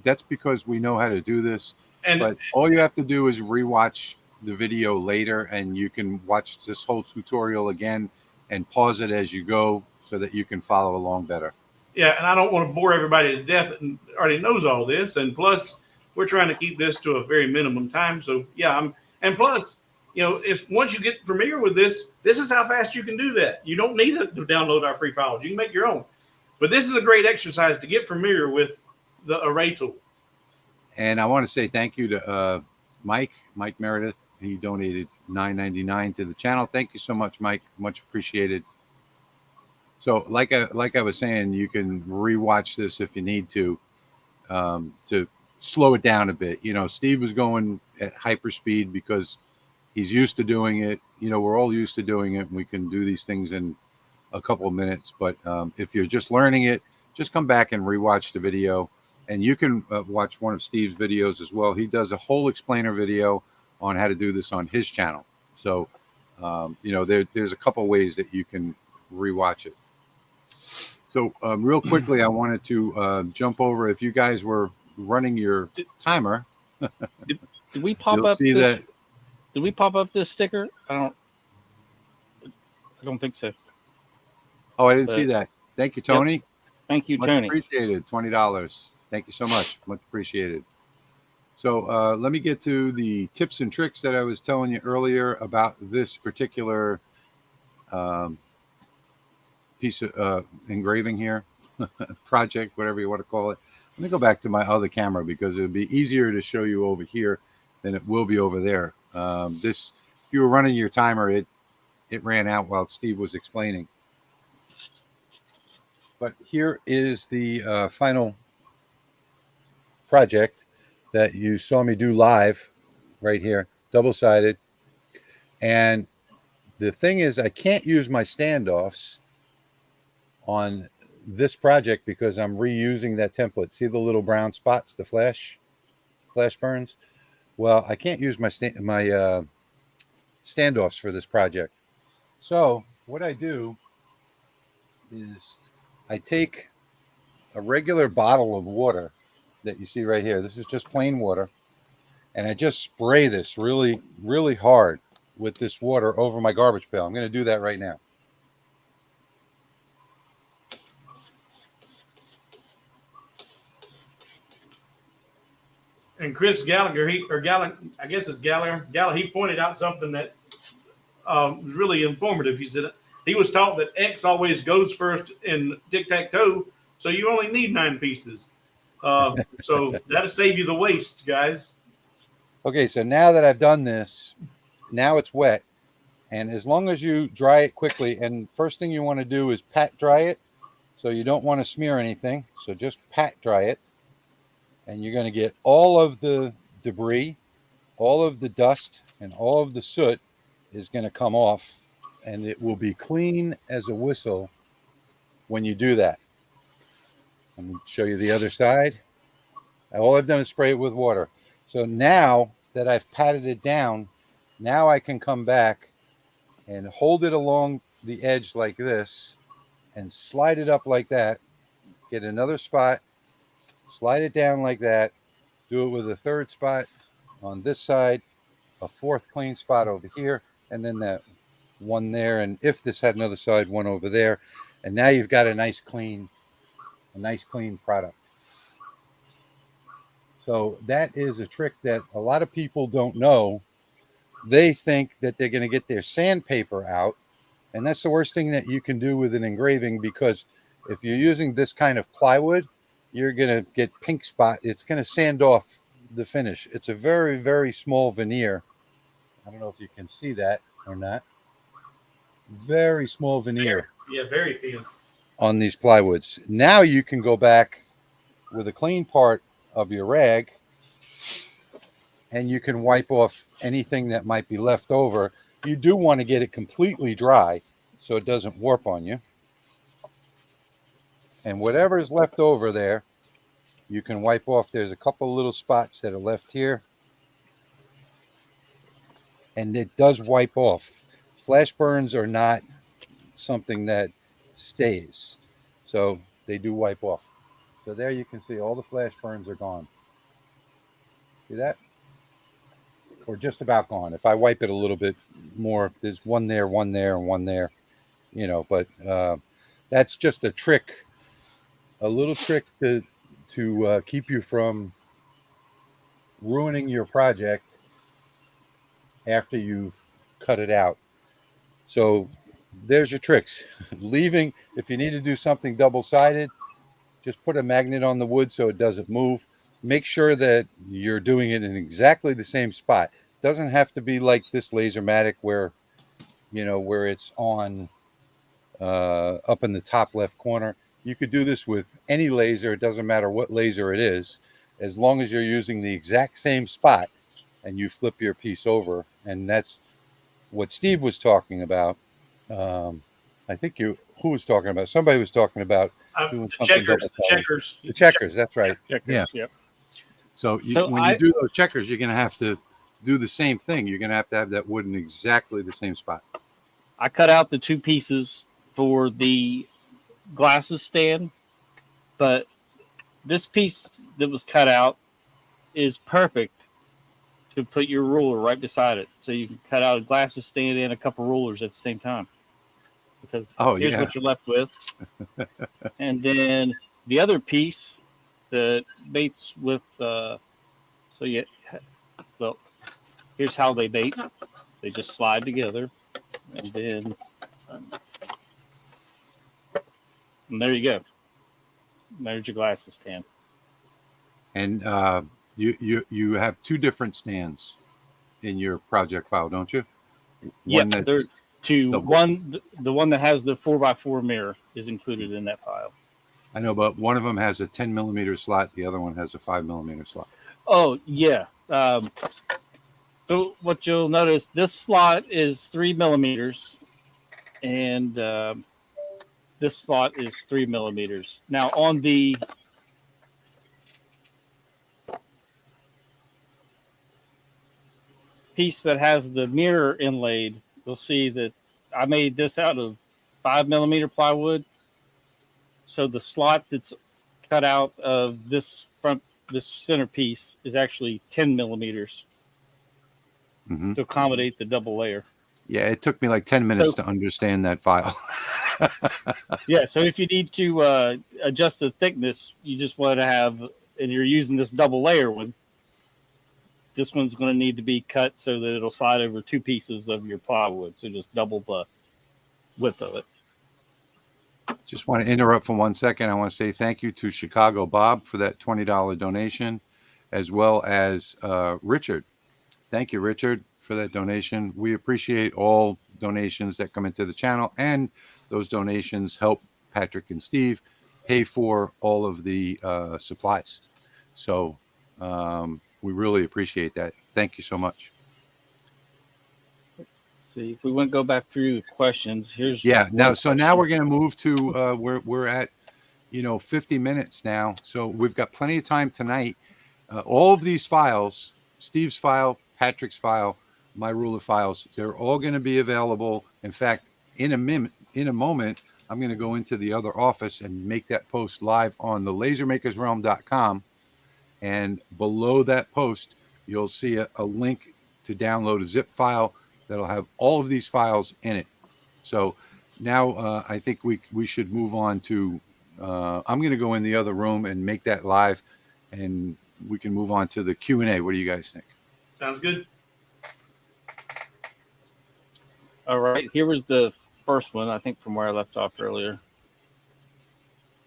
that's because we know how to do this. But all you have to do is rewatch the video later, and you can watch this whole tutorial again and pause it as you go so that you can follow along better. Yeah, and I don't want to bore everybody to death and already knows all this. And plus, we're trying to keep this to a very minimum time. So, yeah, and plus, you know, if once you get familiar with this, this is how fast you can do that. You don't need to download our free files. You can make your own. But this is a great exercise to get familiar with the array tool. And I want to say thank you to Mike Meredith. He donated $9.99 to the channel. Thank you so much, Mike. Much appreciated. So like I was saying, you can rewatch this if you need to slow it down a bit. You know, Steve was going at hyper speed because he's used to doing it. You know, we're all used to doing it, and we can do these things in a couple of minutes. But if you're just learning it, just come back and rewatch the video. And you can watch one of Steve's videos as well. He does a whole explainer video on how to do this on his channel. So, you know, there's a couple ways that you can rewatch it. So real quickly, I wanted to jump over. If you guys were running your timer, did we pop you'll up see this, that. Did we pop up this sticker? I don't think so. Oh, I didn't see that. Thank you, Tony. Yep. Thank you, Much Tony. appreciated. $20. Thank you so much. Much appreciated. So let me get to the tips and tricks that I was telling you earlier about this particular piece of engraving here, project, whatever you want to call it. Let me go back to my other camera because it'll be easier to show you over here than it will be over there. This, if you were running your timer, it ran out while Steve was explaining. But here is the final project that you saw me do live right here, double-sided. And the thing is, I can't use my standoffs on this project because I'm reusing that template. See the little brown spots, the flash burns? Well, I can't use my standoffs for this project. So what I do is I take a regular bottle of water that you see right here. This is just plain water. And I just spray this really, really hard with this water over my garbage pail. I'm going to do that right now. And Chris Gallagher, I guess it's Gallagher, he pointed out something that was really informative. He said he was taught that X always goes first in tic-tac-toe, so you only need 9 pieces. So that'll save you the waste, guys. Okay, so now that I've done this, now it's wet. And as long as you dry it quickly, and first thing you want to do is pat dry it. So you don't want to smear anything. So just pat dry it. And you're going to get all of the debris, all of the dust, and all of the soot is going to come off. And it will be clean as a whistle when you do that. Let me show you the other side. All I've done is spray it with water. So now that I've patted it down, now I can come back and hold it along the edge like this and slide it up like that. Get another spot, slide it down like that. Do it with a third spot on this side, a fourth clean spot over here, and then that one there. And if this had another side, one over there. And now you've got a nice clean product. So that is a trick that a lot of people don't know. They think that they're going to get their sandpaper out. And that's the worst thing that you can do with an engraving, because if you're using this kind of plywood, you're going to get pink spot. It's going to sand off the finish. It's a very, very small veneer. I don't know if you can see that or not. Very small veneer. Yeah, very thin. On these plywoods. Now you can go back with a clean part of your rag and you can wipe off anything that might be left over. You do want to get it completely dry so it doesn't warp on you. And whatever is left over there, you can wipe off. There's a couple little spots that are left here. And it does wipe off. Flash burns are not something that stays. So they do wipe off. So there you can see all the flash burns are gone. See that? Or just about gone. If I wipe it a little bit more, there's one there, and one there, you know, but that's just a trick, a little trick to keep you from ruining your project after you've cut it out. So there's your tricks. Leaving, if you need to do something double-sided, just put a magnet on the wood so it doesn't move. Make sure that you're doing it in exactly the same spot. It doesn't have to be like this Lasermatic where, where it's on up in the top left corner. You could do this with any laser. It doesn't matter what laser it is, as long as you're using the exact same spot and you flip your piece over. And that's what Steve was talking about. I think who was talking about? Somebody was talking about doing something the checkers. The checkers, that's right. Checkers, yeah. Yep. So, when you do those checkers, you're going to have to do the same thing. You're going to have that wood in exactly the same spot. I cut out the two pieces for the glasses stand, but this piece that was cut out is perfect to put your ruler right beside it. So you can cut out a glasses stand and a couple rulers at the same time. Because here's what you're left with. And then the other piece that mates with, here's how they mate. They just slide together. And then, and there you go. There's your glasses stand. And you have two different stands in your project file, don't you? Yeah, there are two. The one that has the 4x4 mirror is included in that file. I know, but one of them has a 10 millimeter slot. The other one has a 5 millimeter slot. Oh, yeah. So what you'll notice, this slot is 3 millimeters, and this slot is 3 millimeters. Now, on the piece that has the mirror inlaid, you'll see that I made this out of 5 millimeter plywood. So the slot that's cut out of this centerpiece is actually 10 millimeters to accommodate the double layer. Yeah, it took me like 10 minutes to understand that file. Yeah, so if you need to adjust the thickness, you just want to have, and you're using this double layer one, this one's going to need to be cut so that it'll slide over two pieces of your plywood. So just double the width of it. Just want to interrupt for 1 second. I want to say thank you to Chicago Bob for that $20 donation, as well as Richard. Thank you, Richard, for that donation. We appreciate all donations that come into the channel, and those donations help Patrick and Steve pay for all of the supplies. So we really appreciate that. Thank you so much. See, if we want to go back through the questions, here's now we're going to move to we're at 50 minutes now, so we've got plenty of time tonight. All of these files, Steve's file, Patrick's file, my ruler files, they're all going to be available. In fact, in a moment, I'm going to go into the other office and make that post live on the lasermakersrealm.com, and below that post you'll see a link to download a zip file that'll have all of these files in it. So now I think we should move on to I'm going to go in the other room and make that live, and we can move on to the Q&A. What do you guys think? Sounds good. all right. Here was the first one, I think, from where I left off earlier.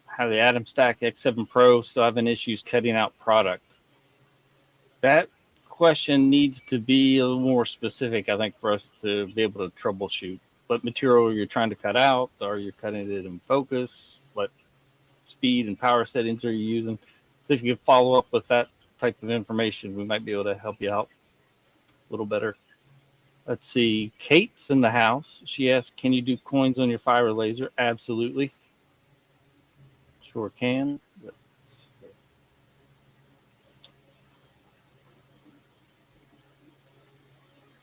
How the Atomstack X7 Pro still having issues cutting out product. That question needs to be a little more specific, I think, for us to be able to troubleshoot. What material you're trying to cut out? Are you cutting it in focus? What speed and power settings are you using? So if you could follow up with that type of information, we might be able to help you out a little better. Let's see. Kate's in the house. She asked, can you do coins on your fire laser? Absolutely. Sure can.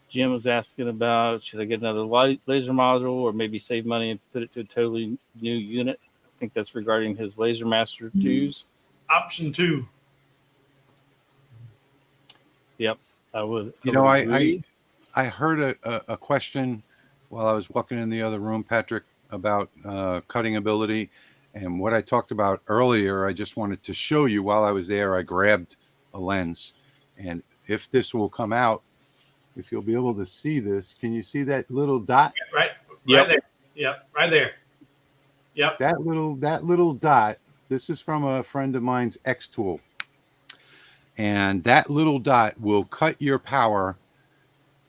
Jim was asking about, should I get another laser module or maybe save money and put it to a totally new unit? I think that's regarding his Laser Master 2s. Option 2. Yep, I would. I heard a question while I was walking in the other room, Patrick, about cutting ability. And what I talked about earlier, I just wanted to show you while I was there. I grabbed a lens, and if this will come out, if you'll be able to see this. Can you see that little dot? Right Yep. there. Yep, right there. Yep. That little dot. This is from a friend of mine's Xtool, and that little dot will cut your power.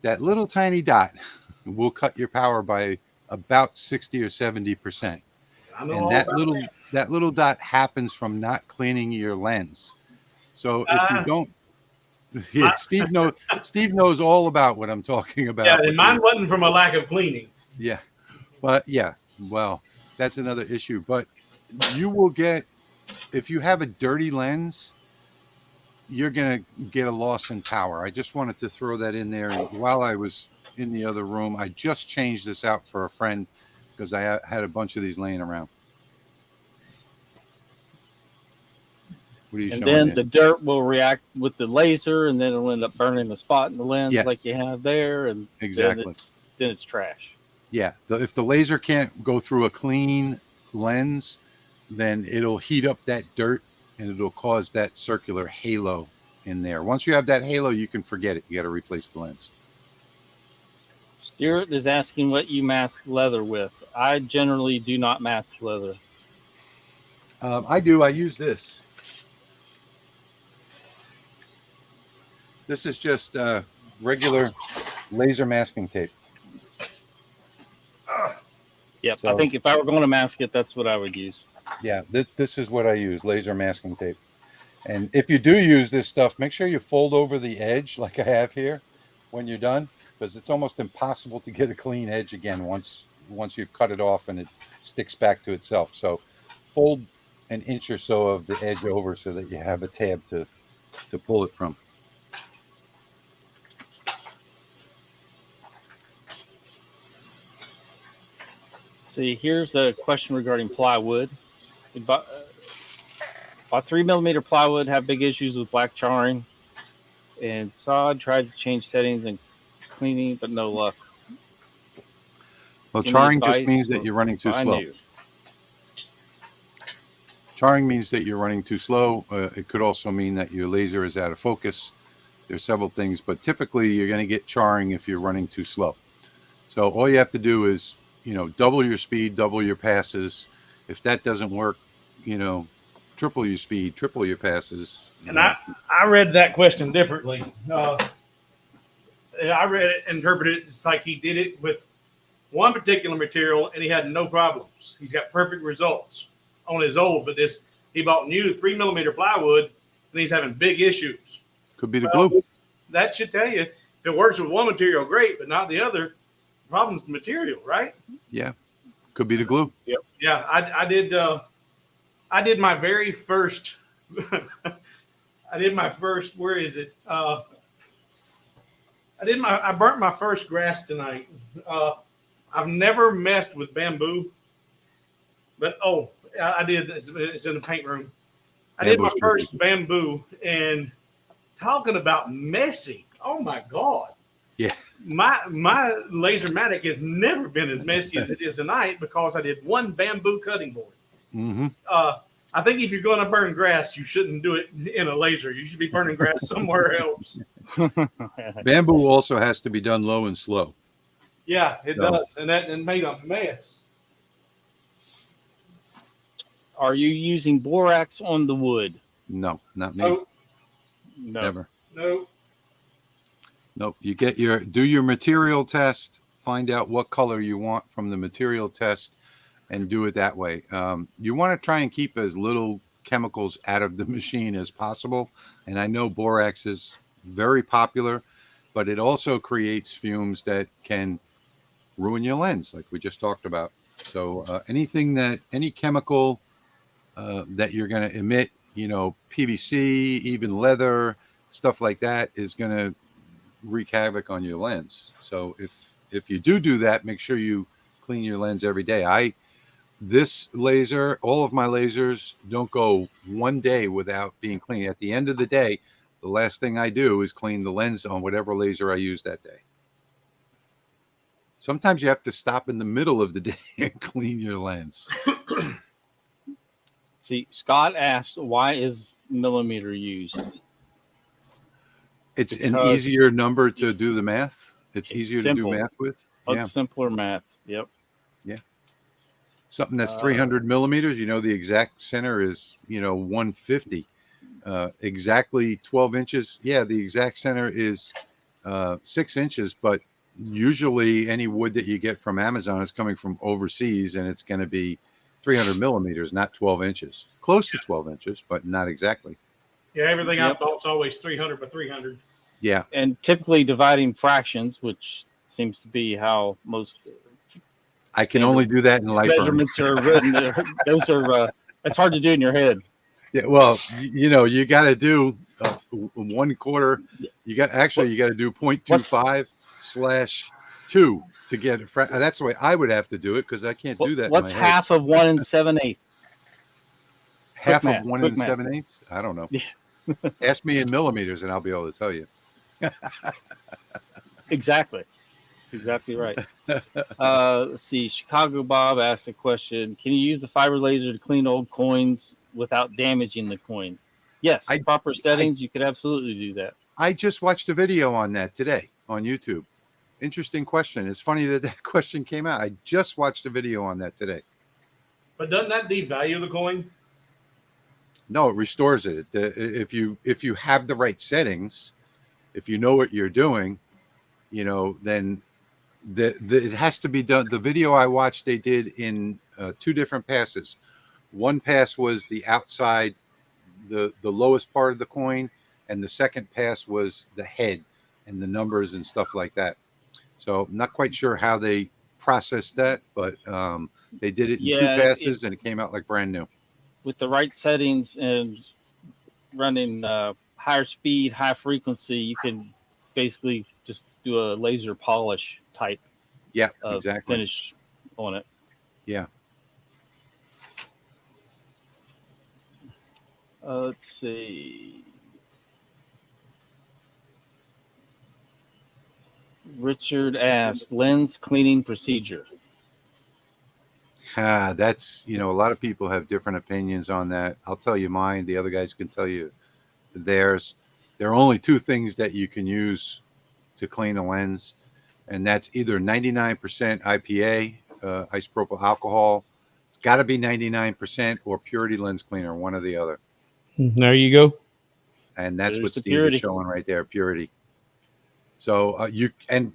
That little tiny dot will cut your power by about 60 or 70%. I know And all that about little dot happens from not cleaning your lens. So if you don't, yeah, Steve knows all about what I'm talking about. Yeah, and mine wasn't from a lack of cleaning. Yeah, but yeah, well, that's another issue. But you will get, if you have a dirty lens, you're gonna get a loss in power. I just wanted to throw that in there. And while I was in the other room, I just changed this out for a friend because I had a bunch of these laying around. What are you And showing then there? the dirt will react with the laser, and then it'll end up burning the spot in the lens Yes. like you have there, and Exactly. then it's trash. Yeah, if the laser can't go through a clean lens, then it'll heat up that dirt and it'll cause that circular halo in there. Once you have that halo, you can forget it. You got to replace the lens. Stuart is asking what you mask leather with. I generally do not mask leather. I do. I use this. This is just regular laser masking tape. Yep. So, I think if I were going to mask it, that's what I would use. Yeah, this is what I use, laser masking tape. And if you do use this stuff, make sure you fold over the edge like I have here when you're done, because it's almost impossible to get a clean edge again once you've cut it off and it sticks back to itself. So fold an inch or so of the edge over so that you have a tab to pull it from. See, here's a question regarding plywood. About 3mm plywood have big issues with black charring, and sod tried to change settings and cleaning, but no luck. Well, Give me charring just advice means that you're running too slow. Charring means that you're running too slow. It could also mean that your laser is out of focus. There's several things, but typically you're going to get charring if you're running too slow. So all you have to do is, double your speed, double your passes. If that doesn't work, triple your speed, triple your passes. And I read that question differently. I read it, interpreted it. It's like he did it with one particular material and he had no problems. He's got perfect results on his old, but he bought new 3mm plywood and he's having big issues. Could be the glue. That should tell you if it works with one material, great, but not the other. The problem's the material, right? Yeah, could be the glue. Yep. Yeah, I did my very first. I did my first. Where is it? I burnt my first grass tonight. I've never messed with bamboo, but I did. It's in the paint room. I did my first bamboo, and talking about messy. Oh my God. Yeah. My Lasermatic has never been as messy as it is tonight because I did one bamboo cutting board. Mm-hmm. I think if you're going to burn grass, you shouldn't do it in a laser. You should be burning grass somewhere else. Bamboo also has to be done low and slow. Yeah, it does. And that made a mess. Are you using borax on the wood? No, not me. No. Never. No. Nope. You do your material test, find out what color you want from the material test, and do it that way. You want to try and keep as little chemicals out of the machine as possible. And I know borax is very popular, but it also creates fumes that can ruin your lens, like we just talked about. So any chemical that you're going to emit, PVC, even leather, stuff like that is going to wreak havoc on your lens. So if you do that, make sure you clean your lens every day. This laser, all of my lasers don't go one day without being clean. At the end of the day, the last thing I do is clean the lens on whatever laser I use that day. Sometimes you have to stop in the middle of the day and clean your lens. See, Scott asked, why is millimeter used? It's an Because easier number to do the math. It's easier simple. to do math with. Much Yeah. simpler math. Yep. Something that's 300 millimeters, the exact center is, 150. Exactly 12 inches. Yeah, the exact center is 6 inches, but usually any wood that you get from Amazon is coming from overseas, and it's going to be 300 millimeters, not 12 inches. Close to 12 inches, but not exactly. Yeah, everything Yep. I've bought is always 300 by 300. Yeah. And typically dividing fractions, which seems to be how most I can only do that in LightBurn. measurements are written. Those are it's hard to do in your head. Yeah, well, you got to do 1/4. You got to do 0.25/2 to get it. That's the way I would have to do it because I can't do that. What's in my head. half of 1 7/8? Half math, of 1 7/8? I don't know. Yeah. Ask me in millimeters, and I'll be able to tell you. Exactly. That's exactly right. Let's see. Chicago Bob asked a question. Can you use the fiber laser to clean old coins without damaging the coin? Yes. Proper settings, you could absolutely do that. I just watched a video on that today on YouTube. Interesting question. It's funny that question came out. I just watched a video on that today. But doesn't that devalue the coin? No, it restores it. If you have the right settings, if you know what you're doing, then it has to be done. The video I watched, they did in 2 different passes. One pass was the outside, the lowest part of the coin, and the second pass was the head and the numbers and stuff like that. So I'm not quite sure how they processed that, but they did it in 2 passes, and it came out like brand new. With the right settings and running higher speed, high frequency, you can basically just do a laser polish type finish on it. Yeah. Let's see. Richard asked, lens cleaning procedure. That's, a lot of people have different opinions on that. I'll tell you mine. The other guys can tell you theirs. There are only 2 things that you can use to clean a lens, and that's either 99% IPA, isopropyl alcohol. It's got to be 99%, or Purity lens cleaner, one or the other. There you go. And that's what Steve is showing right there, Purity. So and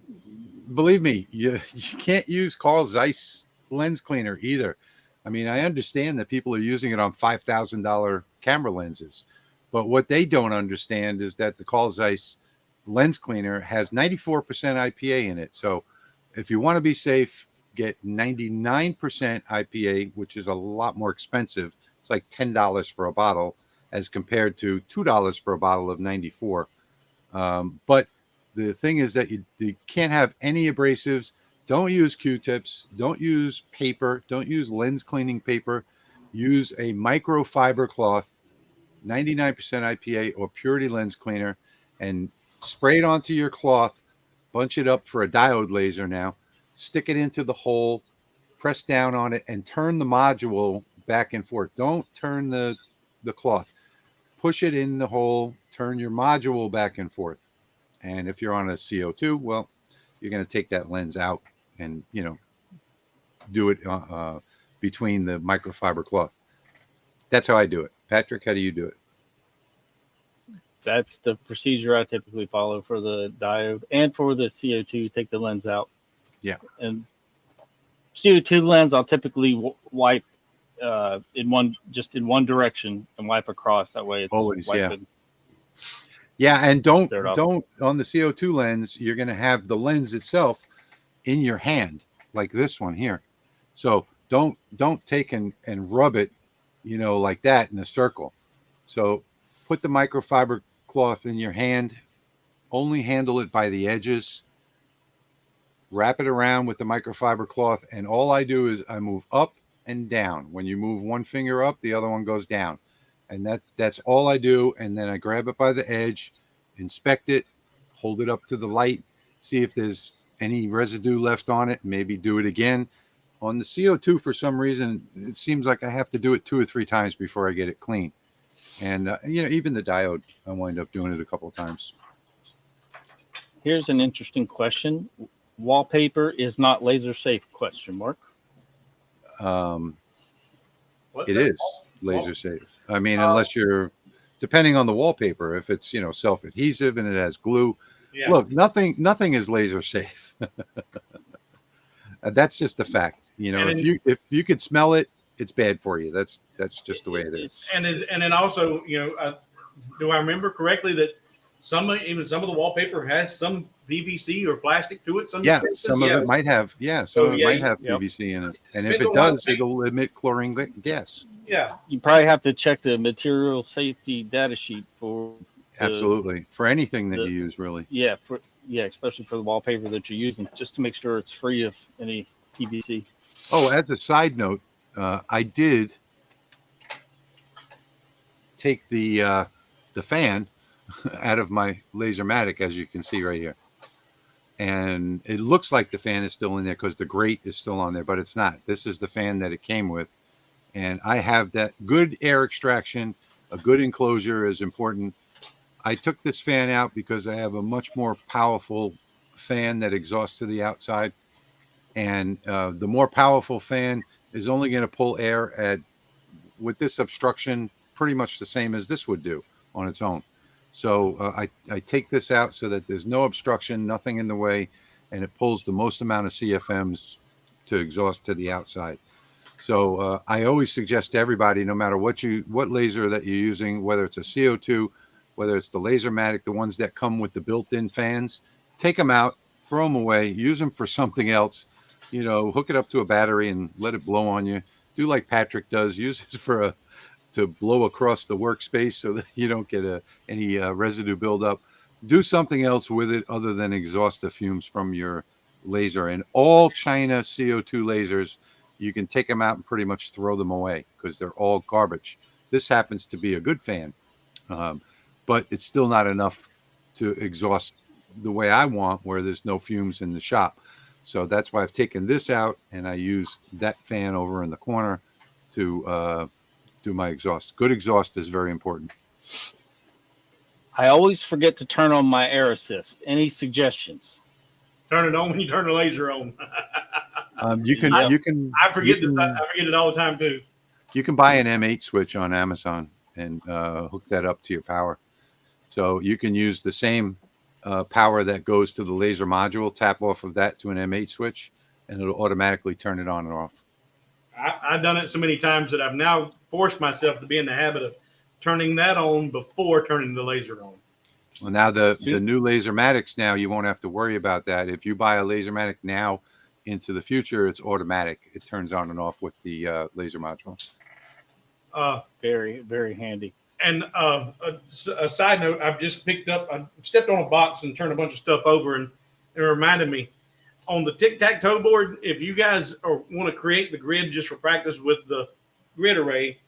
believe me, you can't use Carl Zeiss lens cleaner either. I mean, I understand that people are using it on $5,000 camera lenses, but what they don't understand is that the Carl Zeiss lens cleaner has 94% IPA in it. So if you want to be safe, get 99% IPA, which is a lot more expensive. It's like $10 for a bottle as compared to $2 for a bottle of 94. But the thing is that you can't have any abrasives. Don't use Q-tips. Don't use paper. Don't use lens cleaning paper. Use a microfiber cloth, 99% IPA or Purity lens cleaner, and spray it onto your cloth. Bunch it up for a diode laser now. Stick it into the hole. Press down on it and turn the module back and forth. Don't turn the cloth. Push it in the hole. Turn your module back and forth. And if you're on a CO2, well, you're going to take that lens out and, do it between the microfiber cloth. That's how I do it. Patrick, how do you do it? That's the procedure I typically follow for the diode and for the CO2. Take the lens out. Yeah. And CO2 lens, I'll typically wipe in one direction and wipe across. That way it's always wiping. Yeah, and don't on the CO2 lens, you're going to have the lens itself in your hand like this one here. So don't take and rub it, like that in a circle. So put the microfiber cloth in your hand, only handle it by the edges, wrap it around with the microfiber cloth, and all I do is I move up and down. When you move one finger up, the other one goes down. And that's all I do. And then I grab it by the edge, inspect it, hold it up to the light, see if there's any residue left on it, maybe do it again. On the CO2, for some reason, it seems like I have to do it 2 or 3 times before I get it clean. And, even the diode, I wind up doing it a couple of times. Here's an interesting question. Wallpaper is not laser safe, question mark. It is laser safe. I mean, unless you're, depending on the wallpaper, if it's, self-adhesive and it has glue. Yeah. Look, nothing is laser safe. That's just a fact. If you could smell it, it's bad for you. That's just the way it is. And then also, do I remember correctly that some of the wallpaper has some PVC or plastic to it? Some of it might have. Yeah, some of it might have PVC in it, and if it does, it'll emit chlorine gas. Yeah, you probably have to check the material safety data sheet for. Absolutely, for anything that you use, really. Yeah, especially for the wallpaper that you're using, just to make sure it's free of any PVC. Oh, as a side note, I did take the fan out of my Lasermatic, as you can see right here, and it looks like the fan is still in there because the grate is still on there, but it's not. This is the fan that it came with, and I have that good air extraction. A good enclosure is important. I took this fan out because I have a much more powerful fan that exhausts to the outside, and the more powerful fan is only going to pull air with this obstruction pretty much the same as this would do on its own. So I take this out so that there's no obstruction, nothing in the way, and it pulls the most amount of CFMs to exhaust to the outside. So I always suggest to everybody, no matter what laser that you're using, whether it's a CO2, whether it's the Lasermatic, the ones that come with the built-in fans, take them out, throw them away, use them for something else. Hook it up to a battery and let it blow on you. Do like Patrick does. Use it to blow across the workspace so that you don't get any residue buildup. Do something else with it other than exhaust the fumes from your laser. And all China CO2 lasers, you can take them out and pretty much throw them away because they're all garbage. This happens to be a good fan, but it's still not enough to exhaust the way I want, where there's no fumes in the shop. So that's why I've taken this out, and I use that fan over in the corner to do my exhaust. Good exhaust is very important. I always forget to turn on my air assist. Any suggestions? Turn it on when you turn the laser on. I forget it all the time too. You can buy an M8 switch on Amazon and hook that up to your power. So you can use the same power that goes to the laser module, tap off of that to an M8 switch, and it'll automatically turn it on and off. I've done it so many times that I've now forced myself to be in the habit of turning that on before turning the laser on. Well, now the new Lasermatics, now you won't have to worry about that. If you buy a Lasermatic now into the future, it's automatic. It turns on and off with the laser module. Very, very handy. And a side note, I stepped on a box and turned a bunch of stuff over, and it reminded me, on the tic-tac-toe board, if you guys want to create the grid just for practice with the grid array,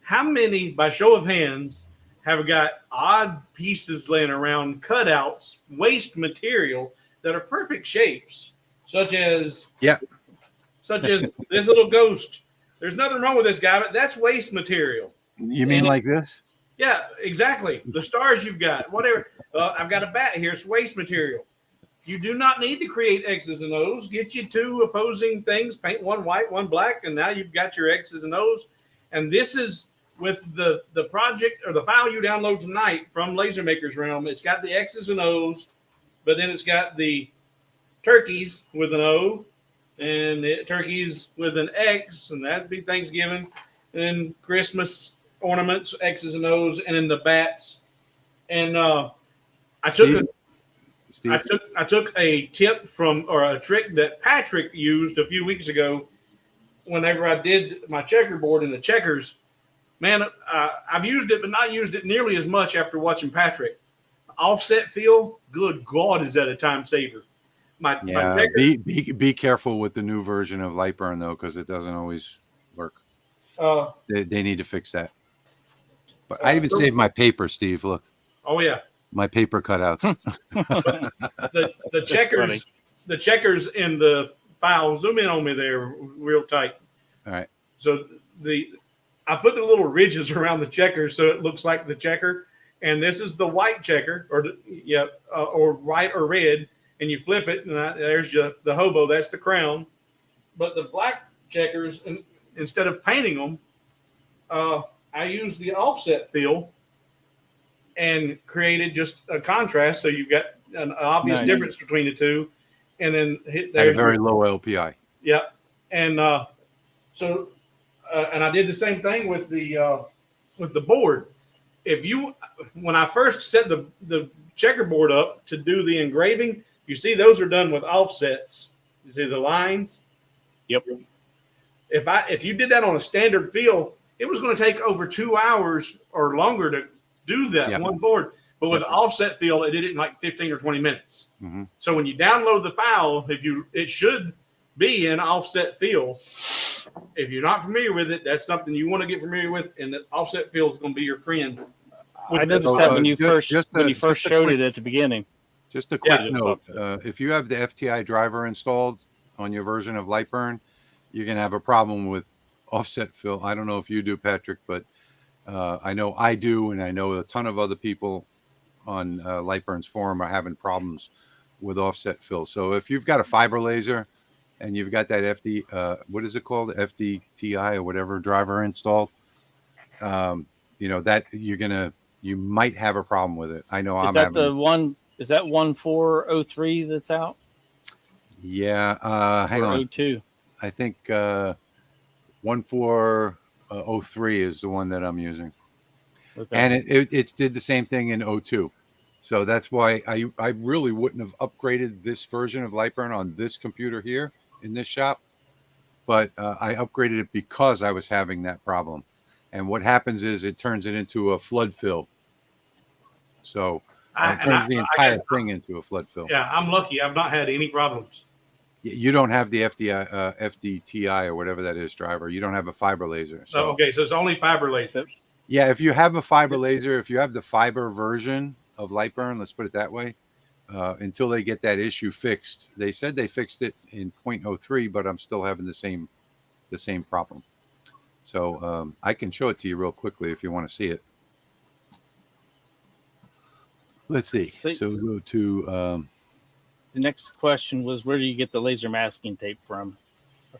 how many, by show of hands, have got odd pieces laying around, cutouts, waste material that are perfect shapes, such as this little ghost? There's nothing wrong with this guy, but that's waste material. You mean like this? Yeah, exactly. The stars you've got, whatever. I've got a bat here. It's waste material. You do not need to create X's and O's. Get you two opposing things, paint one white, one black, and now you've got your X's and O's. And this is with the project or the file you download tonight from LasermakersRealm. It's got the X's and O's, but then it's got the turkeys with an O and turkeys with an X, and that'd be Thanksgiving, and then Christmas ornaments, X's and O's, and then the bats. And I took a tip from, or a trick that Patrick used a few weeks ago whenever I did my checkerboard in the checkers. Man, I've used it, but not used it nearly as much after watching Patrick. Offset feel, good God, is that a time saver. My checkers, be careful with the new version of LightBurn, though, because it doesn't always work. They need to fix that. But I even saved my paper, Steve. Look. Oh, yeah. My paper cutouts. the checkers in the file, zoom in on me there real tight. All right. So I put the little ridges around the checkers so it looks like the checker, And this is the white checker, or white or red, and you flip it, and there's the Hobo. That's the crown. But the black checkers, instead of painting them, I use the offset fill and created just a contrast, so you've got an obvious difference between the two. And then at a very low LPI. Yeah, and and I did the same thing with the board. When I first set the checkerboard up to do the engraving, you see those are done with offsets. You see the lines. Yep. If you did that on a standard fill, it was going to take over 2 hours or longer to do that one board. But with offset fill, it did it in like 15 or 20 minutes. Mm-hmm. So when you download the file, it should be an offset fill. If you're not familiar with it, that's something you want to get familiar with, and the offset fill is going to be your friend. I noticed that when you first showed it at the beginning. Just a quick note: if you have the FTI driver installed on your version of LightBurn, you're going to have a problem with offset fill. I don't know if you do, Patrick, but I know I do, and I know a ton of other people on LightBurn's forum are having problems with offset fill. So if you've got a fiber laser and you've got that what is it called, FDTI or whatever driver installed, that you might have a problem with it. I know Is that 1403 that's out? Yeah, hang on. 02. I think 1403 is the one that I'm using. Okay. And it did the same thing in 02. So that's why I really wouldn't have upgraded this version of LightBurn on this computer here in this shop. But I upgraded it because I was having that problem. And what happens is it turns it into a flood fill. So it turns the entire thing into a flood fill. Yeah, I'm lucky. I've not had any problems. You don't have the FDTI or whatever that is driver. You don't have a fiber laser. So. Okay, so it's only fiber lasers. Yeah, if you have a fiber laser, if you have the fiber version of LightBurn, let's put it that way, until they get that issue fixed. They said they fixed it in 0.03, but I'm still having the same problem. So I can show it to you real quickly if you want to see it. Let's see. So we'll go to... the next question was, where do you get the laser masking tape from?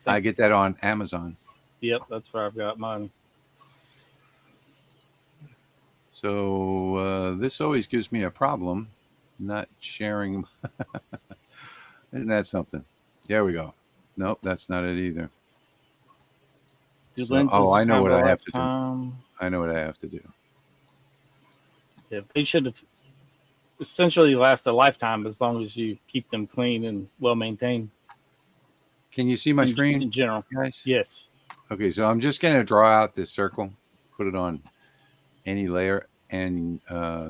I get that on Amazon. Yep, that's where I've got mine. So this always gives me a problem, not sharing. Isn't that something? There we go. Nope, that's not it either. So, I know what I have to do. I know what I have to do. Yeah, they should have essentially last a lifetime as long as you keep them clean and well maintained. Can you see my screen in general, guys? Yes. Okay, so I'm just going to draw out this circle, put it on any layer, and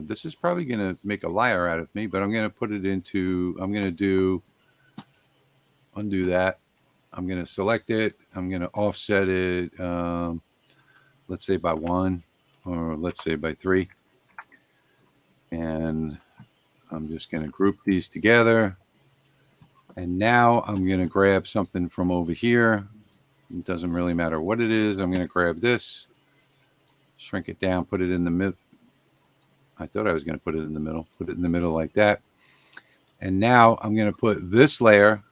this is probably going to make a liar out of me, but I'm going to put it into, I'm going to undo that. I'm going to select it. I'm going to offset it, let's say by 1, or let's say by 3. And I'm just going to group these together. And now I'm going to grab something from over here. It doesn't really matter what it is. I'm going to grab this, shrink it down, put it in the middle. I thought I was going to put it in the middle. Put it in the middle like that. And now I'm going to put this layer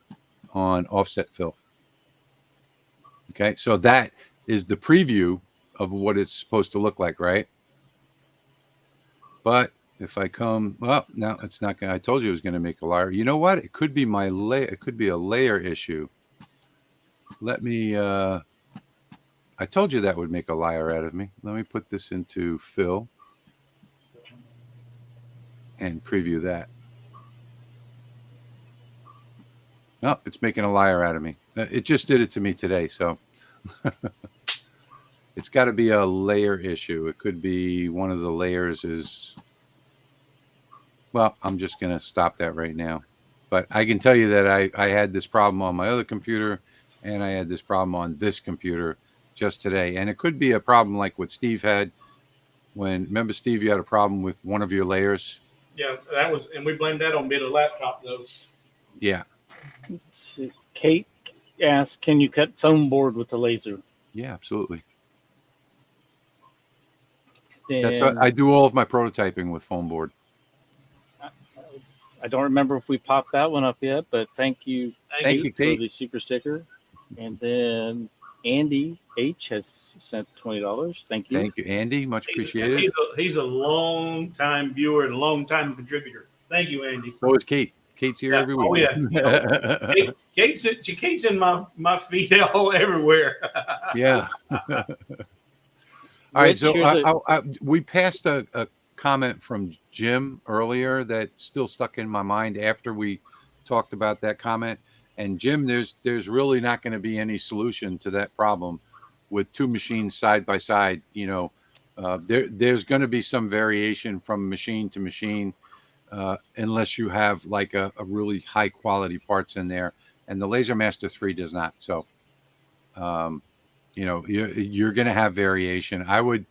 on offset fill. Okay, so that is the preview of what it's supposed to look like, right? But if I come, well, no, it's not going to, I told you it was going to make a layer. You know what? It could be my layer. It could be a layer issue. Let me, I told you that would make a liar out of me. Let me put this into fill and preview that. No, it's making a liar out of me. It just did it to me today, so it's got to be a layer issue. It could be one of the layers is, well, I'm just going to stop that right now. But I can tell you that I had this problem on my other computer, and I had this problem on this computer just today. And it could be a problem like what Steve had when, remember, Steve, you had a problem with one of your layers? Yeah, that was, and we blamed that on being a laptop, though. Yeah. Let's see. Kate asked, can you cut foam board with the laser? Yeah, absolutely. That's what Then I do all of my prototyping with foam board. I don't remember if we popped that one up yet, but thank you, Thank you, for Kate. the super sticker. And then Andy H has sent $20. Thank you. Thank you, Andy. Much appreciated. He's a long time viewer and a long time contributor. Thank you, Andy. So is Kate. Kate's here every week. Oh yeah. You know, Kate's in my feed all everywhere. Yeah. All right. So we passed a comment from Jim earlier that still stuck in my mind after we talked about that comment. And Jim, there's really not going to be any solution to that problem with two machines side by side. You know, there's going to be some variation from machine to machine, unless you have like a really high quality parts in there. And the LaserMaster 3 does not. So, you know, you're going to have variation. I would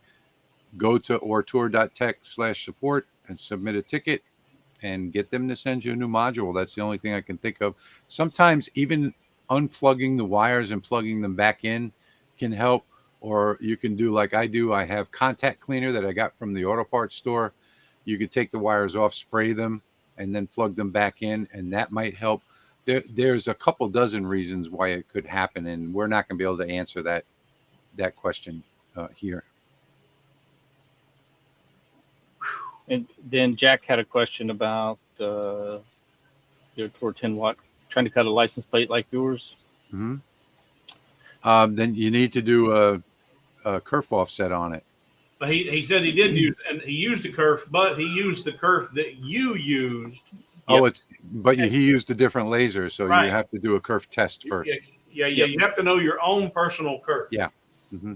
go to ortur.tech/support and submit a ticket and get them to send you a new module. That's the only thing I can think of. Sometimes even unplugging the wires and plugging them back in can help. Or you can do like I do. I have contact cleaner that I got from the auto parts store. You could take the wires off, spray them, and then plug them back in, and that might help. There's a couple dozen reasons why it could happen, and we're not going to be able to answer that question here. And then Jack had a question about their Tor 10 watt trying to cut a license plate like yours. Mm-hmm. Then you need to do a kerf offset on it. But he said he did use, and he used the kerf, but he used the kerf that you used. Oh, he used a different laser, so right. You have to do a kerf test first. Yeah. You have to know your own personal kerf. Yeah. Mm-hmm.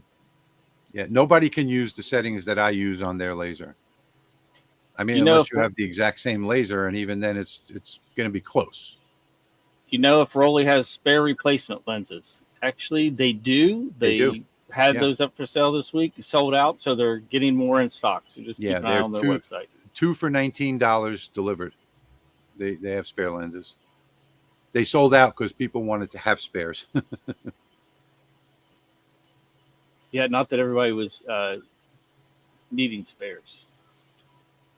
Yeah. Nobody can use the settings that I use on their laser. I mean, unless you have the exact same laser, and even then, it's going to be close. You know, if Rolly has spare replacement lenses, actually, they do. They do. Had those up for sale this week, sold out, so they're getting more in stock. So just keep an eye on their website. 2 for $19 delivered. They have spare lenses. They sold out because people wanted to have spares. Yeah, not that everybody was needing spares.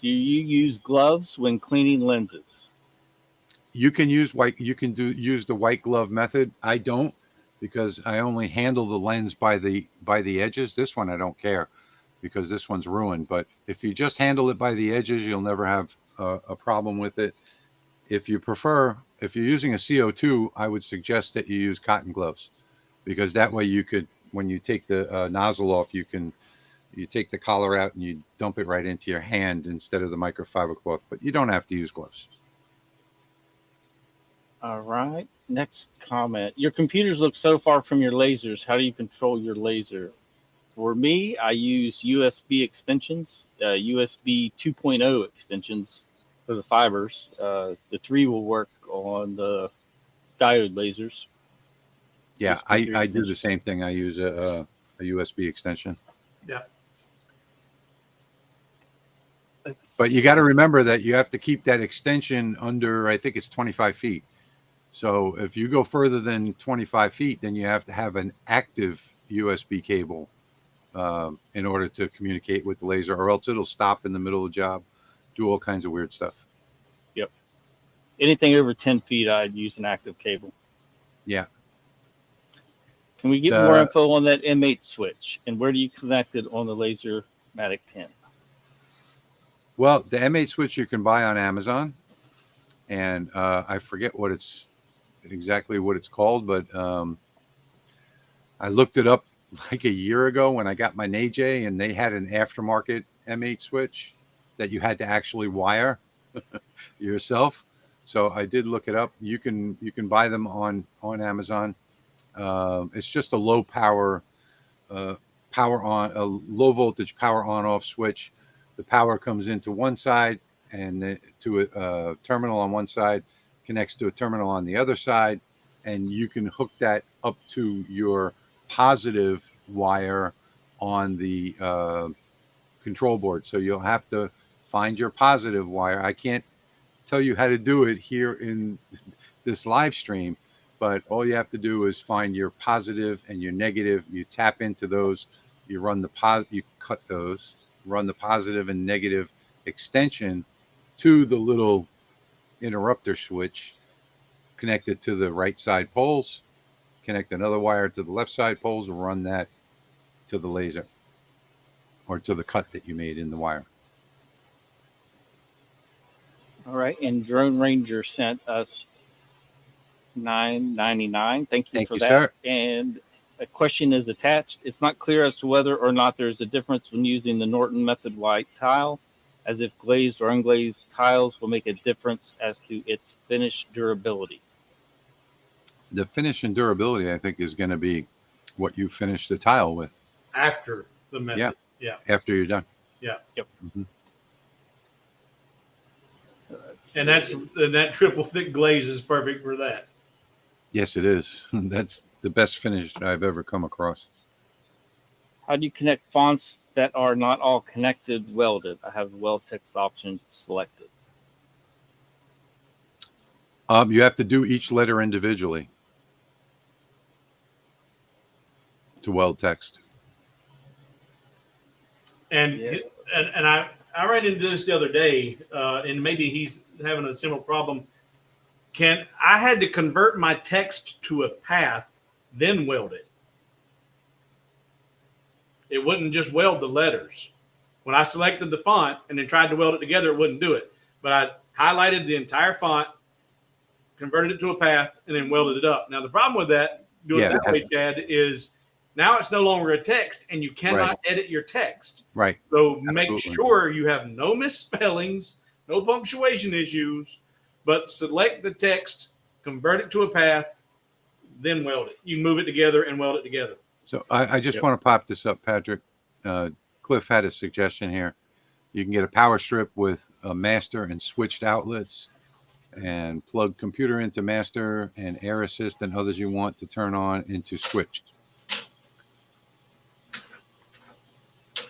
Do you use gloves when cleaning lenses? You can use use the white glove method. I don't, because I only handle the lens by the edges. This one I don't care, because this one's ruined. But if you just handle it by the edges, you'll never have a problem with it. If you prefer, if you're using a CO2, I would suggest that you use cotton gloves, because that way you could, when you take the nozzle off, you take the collar out and you dump it right into your hand instead of the microfiber cloth. But you don't have to use gloves. All right. Next comment. Your computers look so far from your lasers. How do you control your laser? For me, I use USB extensions, USB 2.0 extensions for the fibers. The 3 will work on the diode lasers. Yeah, I do the same thing. I use a USB extension. Yeah. But you got to remember that you have to keep that extension under, I think it's 25 feet. So if you go further than 25 feet, then you have to have an active USB cable in order to communicate with the laser, or else it'll stop in the middle of the job, do all kinds of weird stuff. Yep. Anything over 10 feet, I'd use an active cable. Yeah. Can we get more info on that M8 switch, and where do you connect it on the LaserMatic 10? Well, the M8 switch you can buy on Amazon, and I forget exactly what it's called, but I looked it up like a year ago when I got my Neje, and they had an aftermarket M8 switch that you had to actually wire yourself. So I did look it up. You can buy them on Amazon. It's just a low power a low voltage power on off switch. The power comes into one side and to a terminal on one side, connects to a terminal on the other side, and you can hook that up to your positive wire on the control board. So you'll have to find your positive wire. I can't tell you how to do it here in this live stream, but all you have to do is find your positive and your negative. You tap into those, you run the you cut those, run the positive and negative extension to the little interrupter switch, connect it to the right side poles, connect another wire to the left side poles, and run that to the laser or to the cut that you made in the wire. All right, and Drone Ranger sent us $9.99. Thank you for that. Sir. And a question is attached. It's not clear as to whether or not there's a difference when using the Norton method white tile, as if glazed or unglazed tiles will make a difference as to its finish durability. The finish and durability, I think, is going to be what you finish the tile with. After the method. Yeah. After you're done. Yeah. Yep. Mm-hmm. And that triple thick glaze is perfect for that. Yes, it is. That's the best finish I've ever come across. How do you connect fonts that are not all connected welded? I have the weld text option selected. You have to do each letter individually to weld text. And I ran into this the other day, and maybe he's having a similar problem. I had to convert my text to a path, then weld it. It wouldn't just weld the letters. When I selected the font and then tried to weld it together, it wouldn't do it. But I highlighted the entire font, converted it to a path, and then welded it up. Now, the problem with that, doing it that way, Chad, is now it's no longer a text, and you cannot edit your text. Right. So make sure you have no misspellings, no punctuation issues, but select the text, convert it to a path, then weld it. You move it together and weld it together. So I just want to pop this up, Patrick. Cliff had a suggestion here. You can get a power strip with a master and switched outlets and plug computer into master and air assist and others you want to turn on into switched.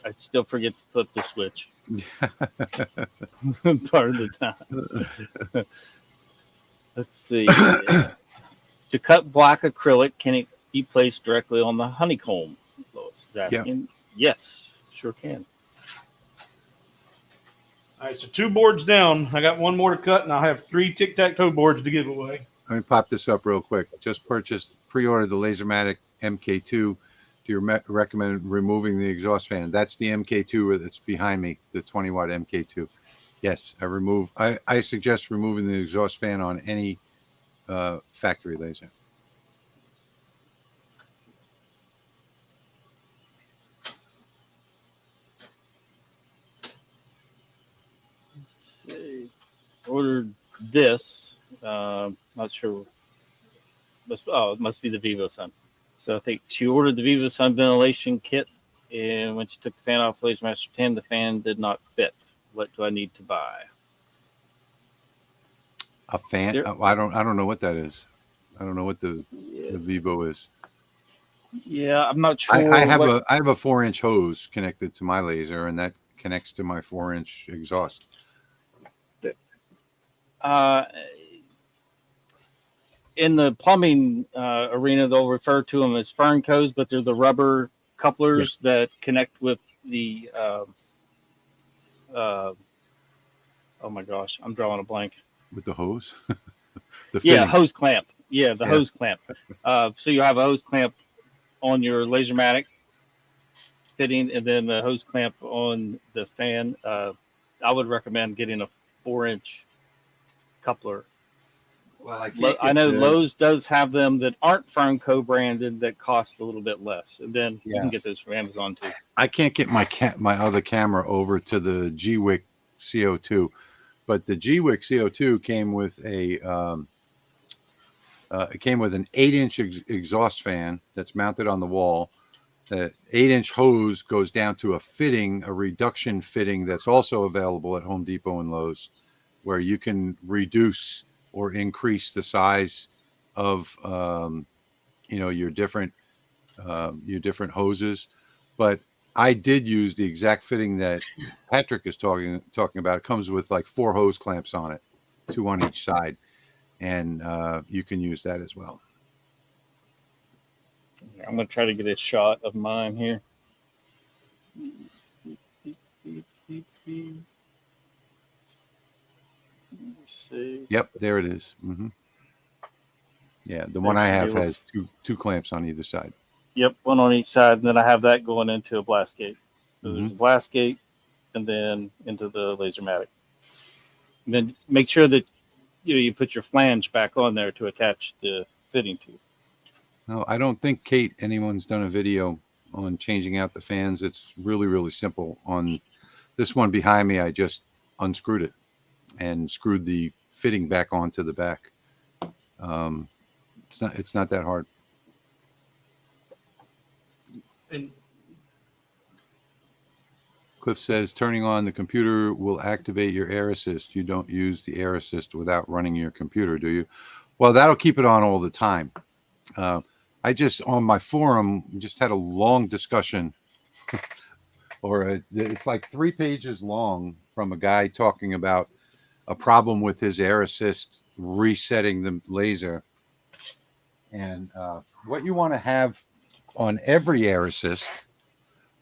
I'd still forget to flip the switch. Part of the time. Let's see. To cut black acrylic, can it be placed directly on the honeycomb? Lois is asking. Yes, sure can. All right, so 2 boards down. I got 1 more to cut, and I'll have 3 tic-tac-toe boards to give away. Let me pop this up real quick. Just pre-ordered the Lasermatic MK2. Do you recommend removing the exhaust fan? That's the MK2 that's behind me, the 20-watt MK2. Yes, I suggest removing the exhaust fan on any factory laser. Let's see. Ordered this. Not sure. It must be the Vivo Sun. So I think she ordered the Vivo Sun ventilation kit, and when she took the fan off LaserMaster 10, the fan did not fit. What do I need to buy? A fan? I don't know what that is. I don't know what the Vivo is. Yeah, I'm not sure. I have a 4-inch hose connected to my laser, and that connects to my 4-inch exhaust. In the plumbing arena, they'll refer to them as fern codes, but they're the rubber couplers that connect with the. Oh my gosh, I'm drawing a blank. With the hose? Hose clamp. Yeah, the hose clamp. So you have a hose clamp on your Lasermatic fitting, and then the hose clamp on the fan. I would recommend getting a 4-inch coupler. Well, I know Lowe's does have them that aren't Fern co-branded that cost a little bit less, and then you can get those from Amazon too. I can't get my other camera over to the G-Wick CO2, but the G-Wick CO2 came with an 8-inch exhaust fan that's mounted on the wall. The 8-inch hose goes down to a reduction fitting that's also available at Home Depot and Lowe's, where you can reduce or increase the size of your different hoses. But I did use the exact fitting that Patrick is talking about. It comes with like 4 hose clamps on it, 2 on each side, and you can use that as well. I'm going to try to get a shot of mine here. Let's see. Yep, there it is. Yeah, the one I have has two clamps on either side. Yep, one on each side, and then I have that going into a blast gate. So there's a blast gate, and then into the Lasermatic. And then make sure that you put your flange back on there to attach the fitting to. No, I don't think, Kate, anyone's done a video on changing out the fans. It's really, really simple. On this one behind me, I just unscrewed it and screwed the fitting back onto the back. It's not that hard. And Cliff says turning on the computer will activate your air assist. You don't use the air assist without running your computer, do you? Well, that'll keep it on all the time. I just, on my forum, just had a long discussion, it's like 3 pages long, from a guy talking about a problem with his air assist resetting the laser. And what you want to have on every air assist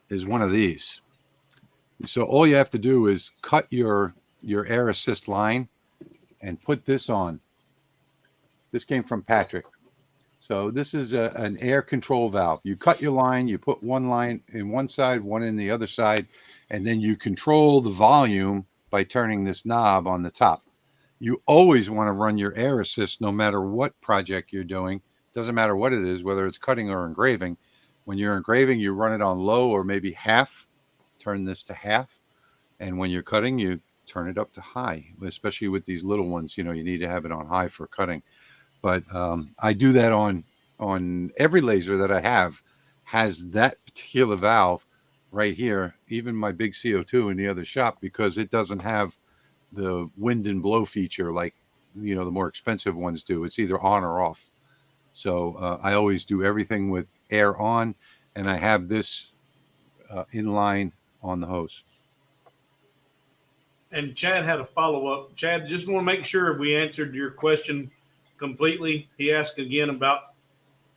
is one of these. So all you have to do is cut your air assist line and put this on. This came from Patrick. So this is an air control valve. You cut your line, you put one line in one side, one in the other side, and then you control the volume by turning this knob on the top. You always want to run your air assist no matter what project you're doing. Doesn't matter what it is, whether it's cutting or engraving. When you're engraving, you run it on low or maybe half. Turn this to half. And when you're cutting, you turn it up to high, especially with these little ones. You need to have it on high for cutting. But I do that on every laser that I have, has that particular valve right here, even my big CO2 in the other shop, because it doesn't have the wind and blow feature like the more expensive ones do. It's either on or off. So I always do everything with air on, and I have this inline on the hose. And Chad had a follow-up. Chad, just want to make sure we answered your question completely. He asked again about,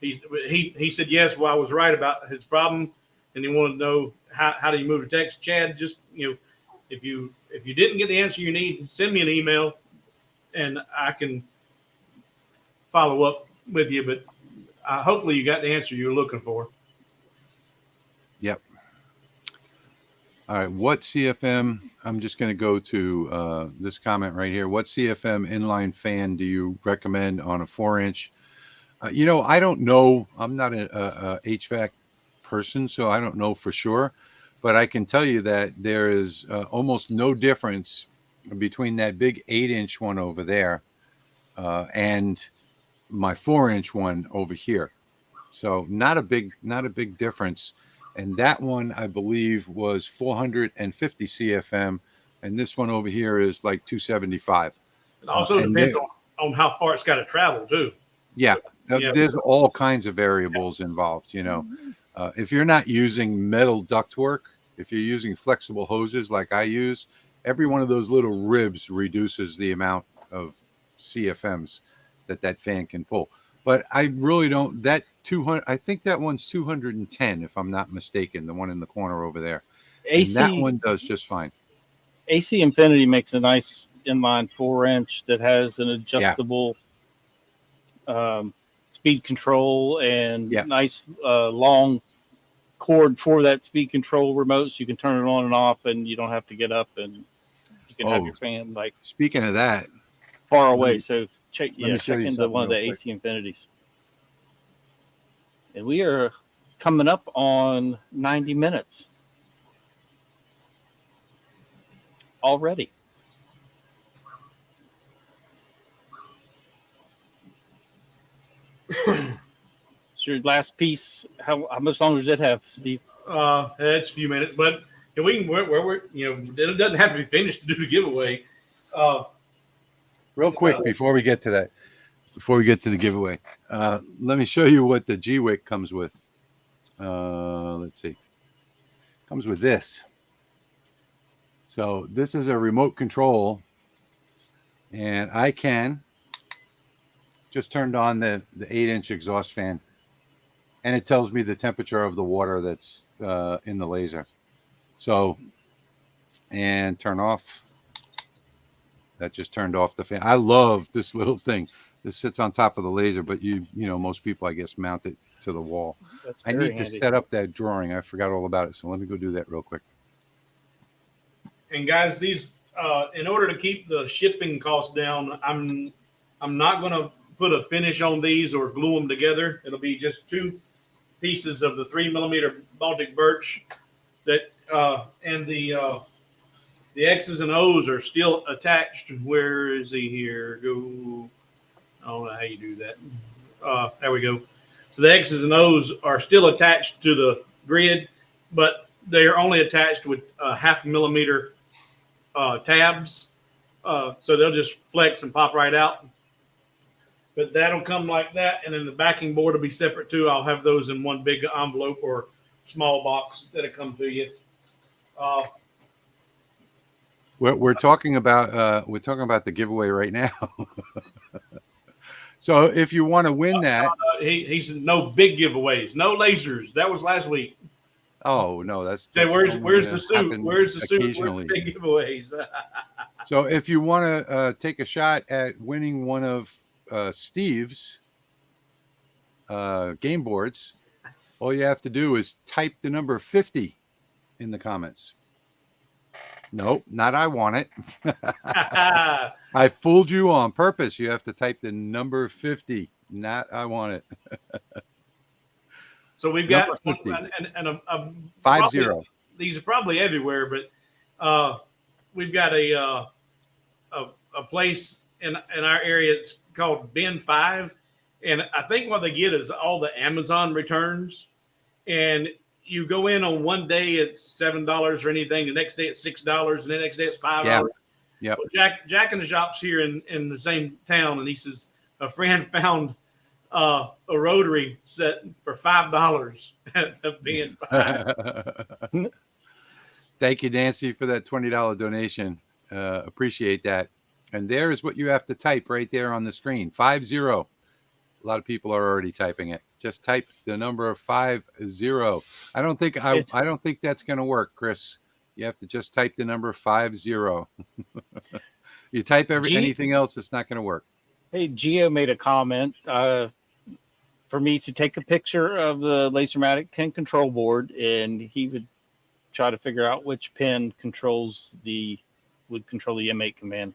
he said yes, well, I was right about his problem, and he wanted to know how do you move the text. Chad, just if you didn't get the answer you need, send me an email and I can follow up with you, but hopefully you got the answer you were looking for. Yep. All right, what CFM, I'm just going to go to this comment right here. What CFM inline fan do you recommend on a 4-inch? I don't know. I'm not a HVAC person, so I don't know for sure. But I can tell you that there is almost no difference between that big 8-inch one over there and my 4-inch one over here. So not a big difference. And that one, I believe, was 450 CFM, and this one over here is like 275. It also depends on how far it's got to travel too. Yeah, there's all kinds of variables involved. If you're not using metal ductwork, if you're using flexible hoses like I use, every one of those little ribs reduces the amount of CFMs that fan can pull. But I really don't. That 200, I think that one's 210, if I'm not mistaken. The one in the corner over there. AC, and that one does just fine. AC Infinity makes a nice inline 4-inch that has an adjustable speed control and nice long cord for that speed control remote, so you can turn it on and off, and you don't have to get up, and you can have your fan like. Speaking of that, far away. So check into one of the AC Infinities. And we are coming up on 90 minutes already. So your last piece, how much longer does it have, Steve? It's a few minutes, but we can it doesn't have to be finished to do the giveaway. Real quick before we get to that. Before we get to the giveaway, let me show you what the G-Wick comes with. Let's see. Comes with this. So this is a remote control, and I can just turned on the 8-inch exhaust fan, and it tells me the temperature of the water that's in the laser. So and turn off. That just turned off the fan. I love this little thing. This sits on top of the laser, but you know, most people, I guess, mount it to the wall. That's I very need handy. to set up that drawing. I forgot all about it. So let me go do that real quick. And guys, these in order to keep the shipping costs down, I'm not going to put a finish on these or glue them together. It'll be just 2 pieces of the 3mm Baltic birch that and the X's and O's are still attached. Where is he here? Go. I don't know how you do that. There we go. So the X's and O's are still attached to the grid, but they are only attached with 0.5mm tabs. So they'll just flex and pop right out. But that'll come like that, and then the backing board will be separate too. I'll have those in one big envelope or small box that'll come to you. We're talking about the giveaway right now. So if you want to win that, he said no big giveaways, no lasers. That was last week. oh no, that's Say where's the suit? happen Where's the suit? Where's occasionally. the big giveaways? So if you want to take a shot at winning one of Steve's game boards, all you have to do is type the number 50 in the comments. Nope, not I want it. I fooled you on purpose. You have to type the number 50, not I want it. So we've got Number 50. and a 50. These are probably everywhere, but we've got a place in our area. It's called Bin 5, and I think what they get is all the Amazon returns, and you go in on one day it's $7 or anything, the next day it's $6, and the next day it's $5. Yeah. Well, Jack in the shop's here in the same town, and he says a friend found a rotary set for $5 at the Bin 5. Thank you, Nancy, for that $20 donation. Appreciate that. And there is what you have to type right there on the screen. 50. A lot of people are already typing it. Just type the number 50. I don't think that's going to work, Chris. You have to just type the number 50. You type anything else, it's not going to work. Hey, Gio made a comment for me to take a picture of the Lasermatic 10 control board, and he would try to figure out which pin would control the M8 command.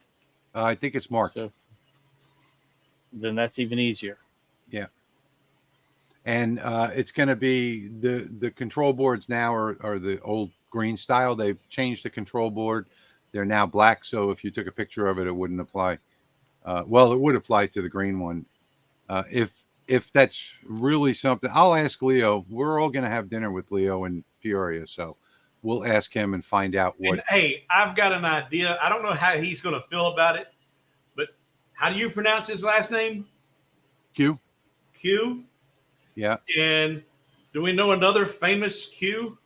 I think it's marked. So, then that's even easier. Yeah. And it's going to be the control boards now are the old green style. They've changed the control board. They're now black. So if you took a picture of it, it wouldn't apply. Well, it would apply to the green one. If that's really something, I'll ask Leo. We're all going to have dinner with Leo in Peoria. So we'll ask him and find out what. And, hey, I've got an idea. I don't know how he's going to feel about it, but how do you pronounce his last name? Q. Q. Yeah. And do we know another famous Q?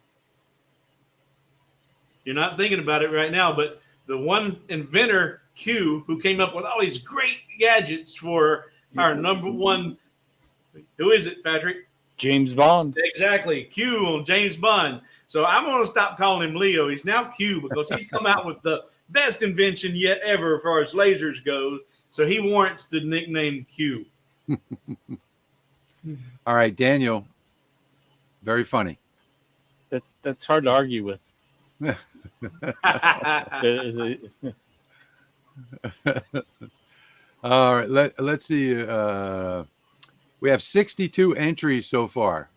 You're not thinking about it right now, but the one inventor, Q, who came up with all these great gadgets for our number one. Who is it, Patrick? James Bond. Exactly. Q on James Bond. So I'm going to stop calling him Leo. He's now Q because he's come out with the best invention yet ever as far as lasers goes. So he warrants the nickname Q. All right, Daniel. Very funny. That's hard to argue with. All right, let's see. We have 62 entries so far.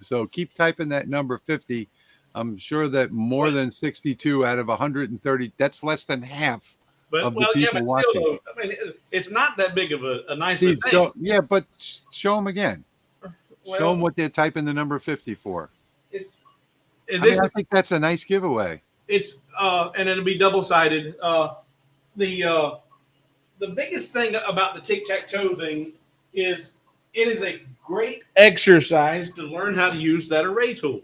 So keep typing that number 50. I'm sure that more than 62 out of 130, that's less than half of the people watching. Still, I mean, it's not that big of a nice Steve, thing. yeah, but show them again. Show them what they're typing the number 50 for. I think that's a nice giveaway. It's and it'll be double-sided. The biggest thing about the tic-tac-toe thing is it is a great exercise to learn how to use that array tool.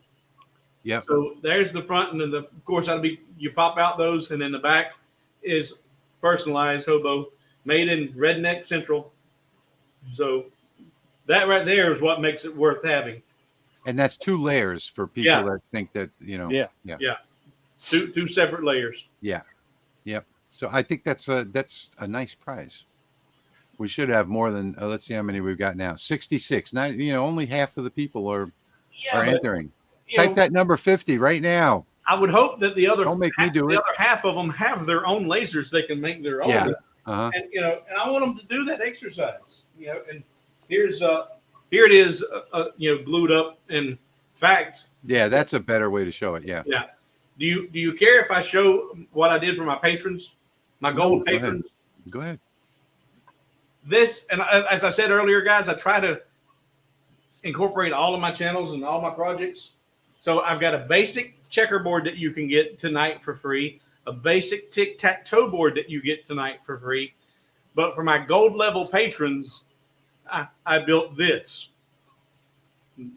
Yeah. So there's the front, and then of course that'll be you pop out those, and then the back is personalized Hobo, made in Redneck Central. So that right there is what makes it worth having. And that's 2 layers for people that think that, Yeah. Two separate layers. Yeah. Yep. So I think that's a nice prize. We should have more than let's see how many we've got now. 66. Not only half of the people are entering. Type that number 50 right now. I would hope that the other Don't make me do it. other half of them have their own lasers. They can make their own. Yeah. And and I want them to do that exercise. And here it is. Glued up. In fact. Yeah, that's a better way to show it. Yeah. Yeah. Do you care if I show what I did for my patrons, my gold patrons? Go ahead. This, and as I said earlier, guys, I try to incorporate all of my channels and all my projects. So I've got a basic checkerboard that you can get tonight for free, a basic tic-tac-toe board that you get tonight for free. But for my gold level patrons, I built this.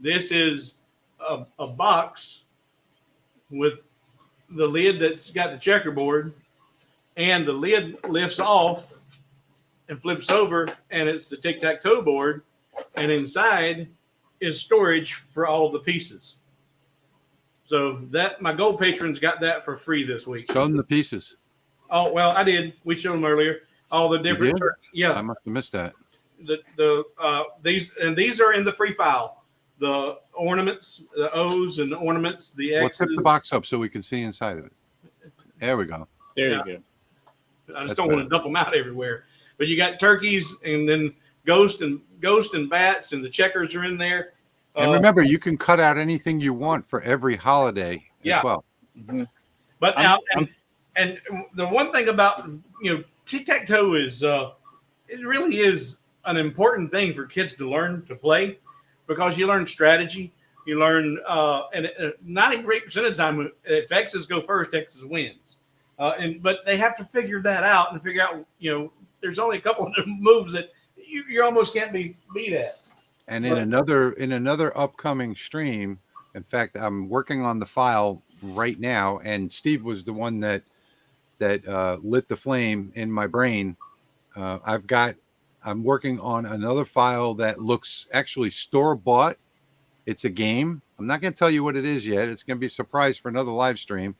This is a box with the lid that's got the checkerboard, and the lid lifts off and flips over, and it's the tic-tac-toe board, and inside is storage for all the pieces. So that my gold patrons got that for free this week. Show them the pieces. Oh well, I did. We showed them earlier. All the different. Yeah, I must have missed that. These are in the free file. The ornaments, the O's and the ornaments, the X's. Well, tip the box up so we can see inside of it. There we go. There you go. I just don't want to dump them out everywhere. But you got turkeys, and then ghost and bats, and the checkers are in there. And remember, you can cut out anything you want for every holiday as well. Mm-hmm. But and the one thing about tic-tac-toe is it really is an important thing for kids to learn to play, because you learn strategy, you learn and 98% of the time if X's go first, X's wins. But they have to figure that out and figure out there's only a couple of moves that you almost can't be beat at. And in another upcoming stream, in fact, I'm working on the file right now, and Steve was the one that lit the flame in my brain. I'm working on another file that looks actually store-bought. It's a game. I'm not going to tell you what it is yet. It's going to be a surprise for another live stream.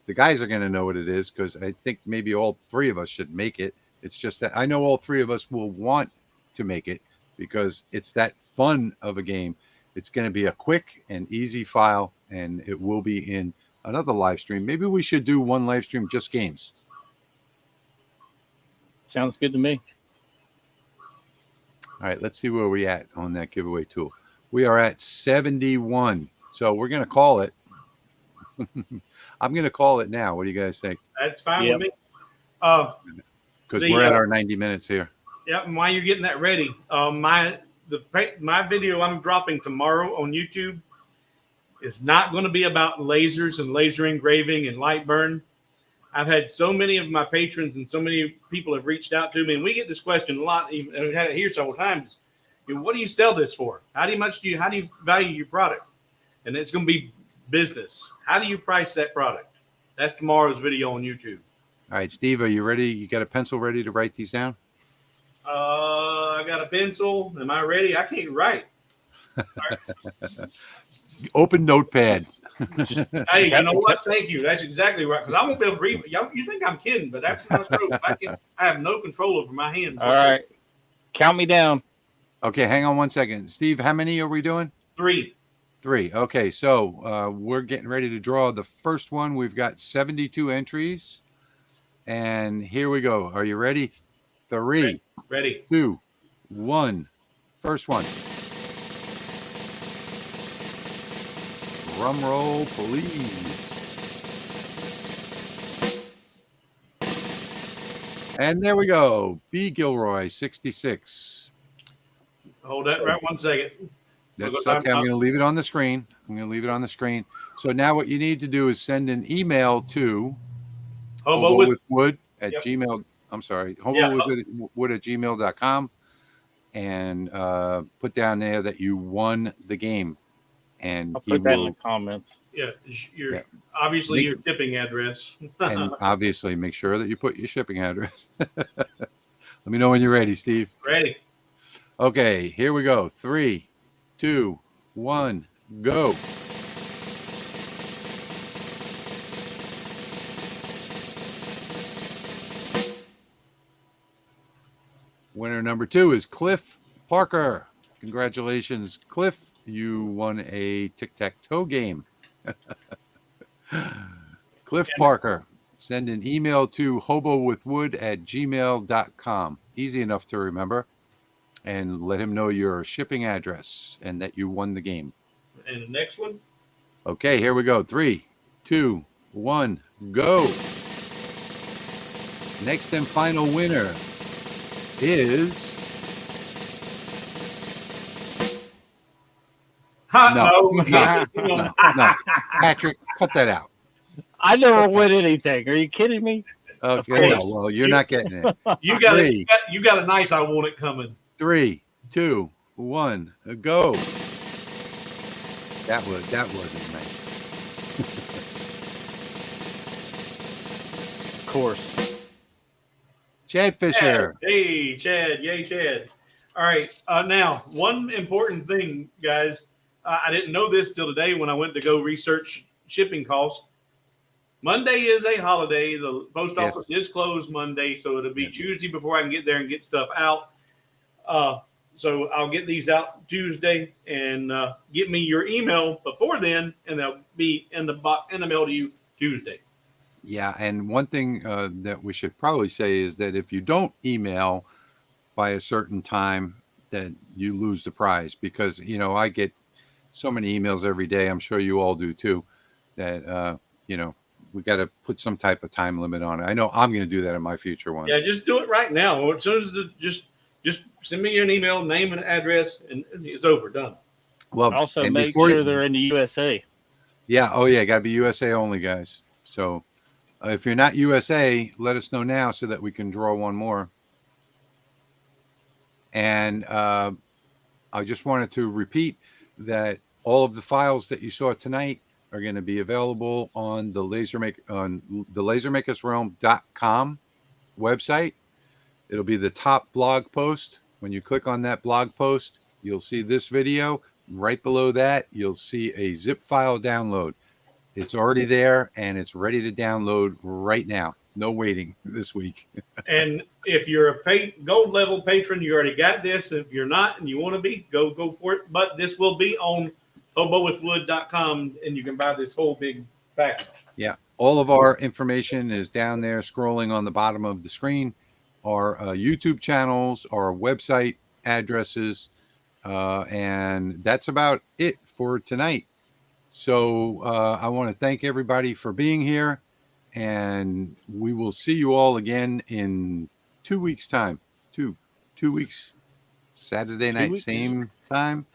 The guys are going to know what it is, because I think maybe all three of us should make it. It's just that I know all three of us will want to make it, because it's that fun of a game. It's going to be a quick and easy file, and it will be in another live stream. Maybe we should do one live stream just games. Sounds good to me. All right, let's see where we're at on that giveaway tool. We are at 71. So we're going to call it. I'm going to call it now. What do you guys think? That's fine with me. Because we're at our 90 minutes here. Yeah, and while you're getting that ready, my video I'm dropping tomorrow on YouTube is not going to be about lasers and laser engraving and LightBurn. I've had so many of my patrons and so many people have reached out to me, and we get this question a lot. We've had it here several times. What do you sell this for? How do you value your product? And it's going to be business. How do you price that product? That's tomorrow's video on YouTube. All right, Steve, are you ready? You got a pencil ready to write these down? I got a pencil. Am I ready? I can't write. Right. Open notepad. Hey, you know what? Thank you. That's exactly right. Because I won't be able to read. You think I'm kidding, but after my stroke, I have no control over my hands. All right. Count me down. Okay, hang on one second. Steve, how many are we doing? 3. Okay, so we're getting ready to draw the first one. We've got 72 entries. And here we go. Are you ready? 3, ready. 2, 1. First one. Drum roll, please. And there we go. B. Gilroy, 66. Hold that right 1 second. That's okay. I'm going to leave it on the screen. So now what you need to do is send an email to Hobo with wood at Gmail. I'm sorry. Hobo with wood at gmail.com, and put down there that you won the game. And I'll put that in the comments. Yeah, obviously your shipping address. And obviously make sure that you put your shipping address. Let me know when you're ready, Steve. Ready. Okay, here we go. 3, 2, 1, go. Winner number 2 is Cliff Parker. Congratulations, Cliff. You won a tic-tac-toe game. Cliff Parker. Send an email to hobowithwood@gmail.com. Easy enough to remember. And let him know your shipping address and that you won the game. And the next one? Okay, here we go. 3, 2, 1, go. Next and final winner is... No. Patrick, cut that out. I never win anything. Are you kidding me? Okay, no, well, you're not getting it. You got a nice I want it coming. 3, 2, 1, go. That wasn't nice. Of course. Chad Fisher. Hey, Chad. Yay, Chad. All right. Now, one important thing, guys. I didn't know this till today when I went to go research shipping costs. Monday is a holiday. The post office is closed Monday, so it'll be Tuesday before I can get there and get stuff out. So I'll get these out Tuesday, and get me your email before then, and they'll be in the mail to you Tuesday. Yeah, and one thing that we should probably say is that if you don't email by a certain time, that you lose the prize, because I get so many emails every day. I'm sure you all do too. That we got to put some type of time limit on it. I know I'm going to do that in my future ones. Yeah, just do it right now. As soon as just send me an email, name and address, and it's over, done. Well, also make sure they're in the USA. Yeah. Oh yeah, got to be USA only, guys. So if you're not USA, let us know now so that we can draw one more. And I just wanted to repeat that all of the files that you saw tonight are going to be available on the thelasermakersrealm.com website. It'll be the top blog post. When you click on that blog post, you'll see this video. Right below that, you'll see a zip file download. It's already there, and it's ready to download right now. No waiting this week. And if you're a gold level patron, you already got this. If you're not and you want to be, go for it. But this will be on hobowithwood.com, and you can buy this whole big package. Yeah, all of our information is down there, scrolling on the bottom of the screen. Our YouTube channels, our website addresses, and that's about it for tonight. So I want to thank everybody for being here, and we will see you all again in 2 weeks' time. Two weeks, Saturday night, same time,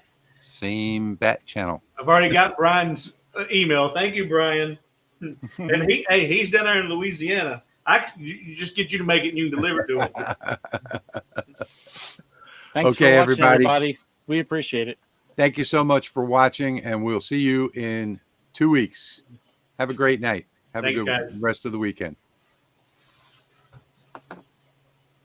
same bat channel. I've already got Brian's email. Thank you, Brian. And he's down there in Louisiana. You just get you to make it, and you can deliver to it. Thanks for watching, everybody. We appreciate it. Thank you so much for watching, and we'll see you in 2 weeks. Have a great night. Have a good rest of the weekend.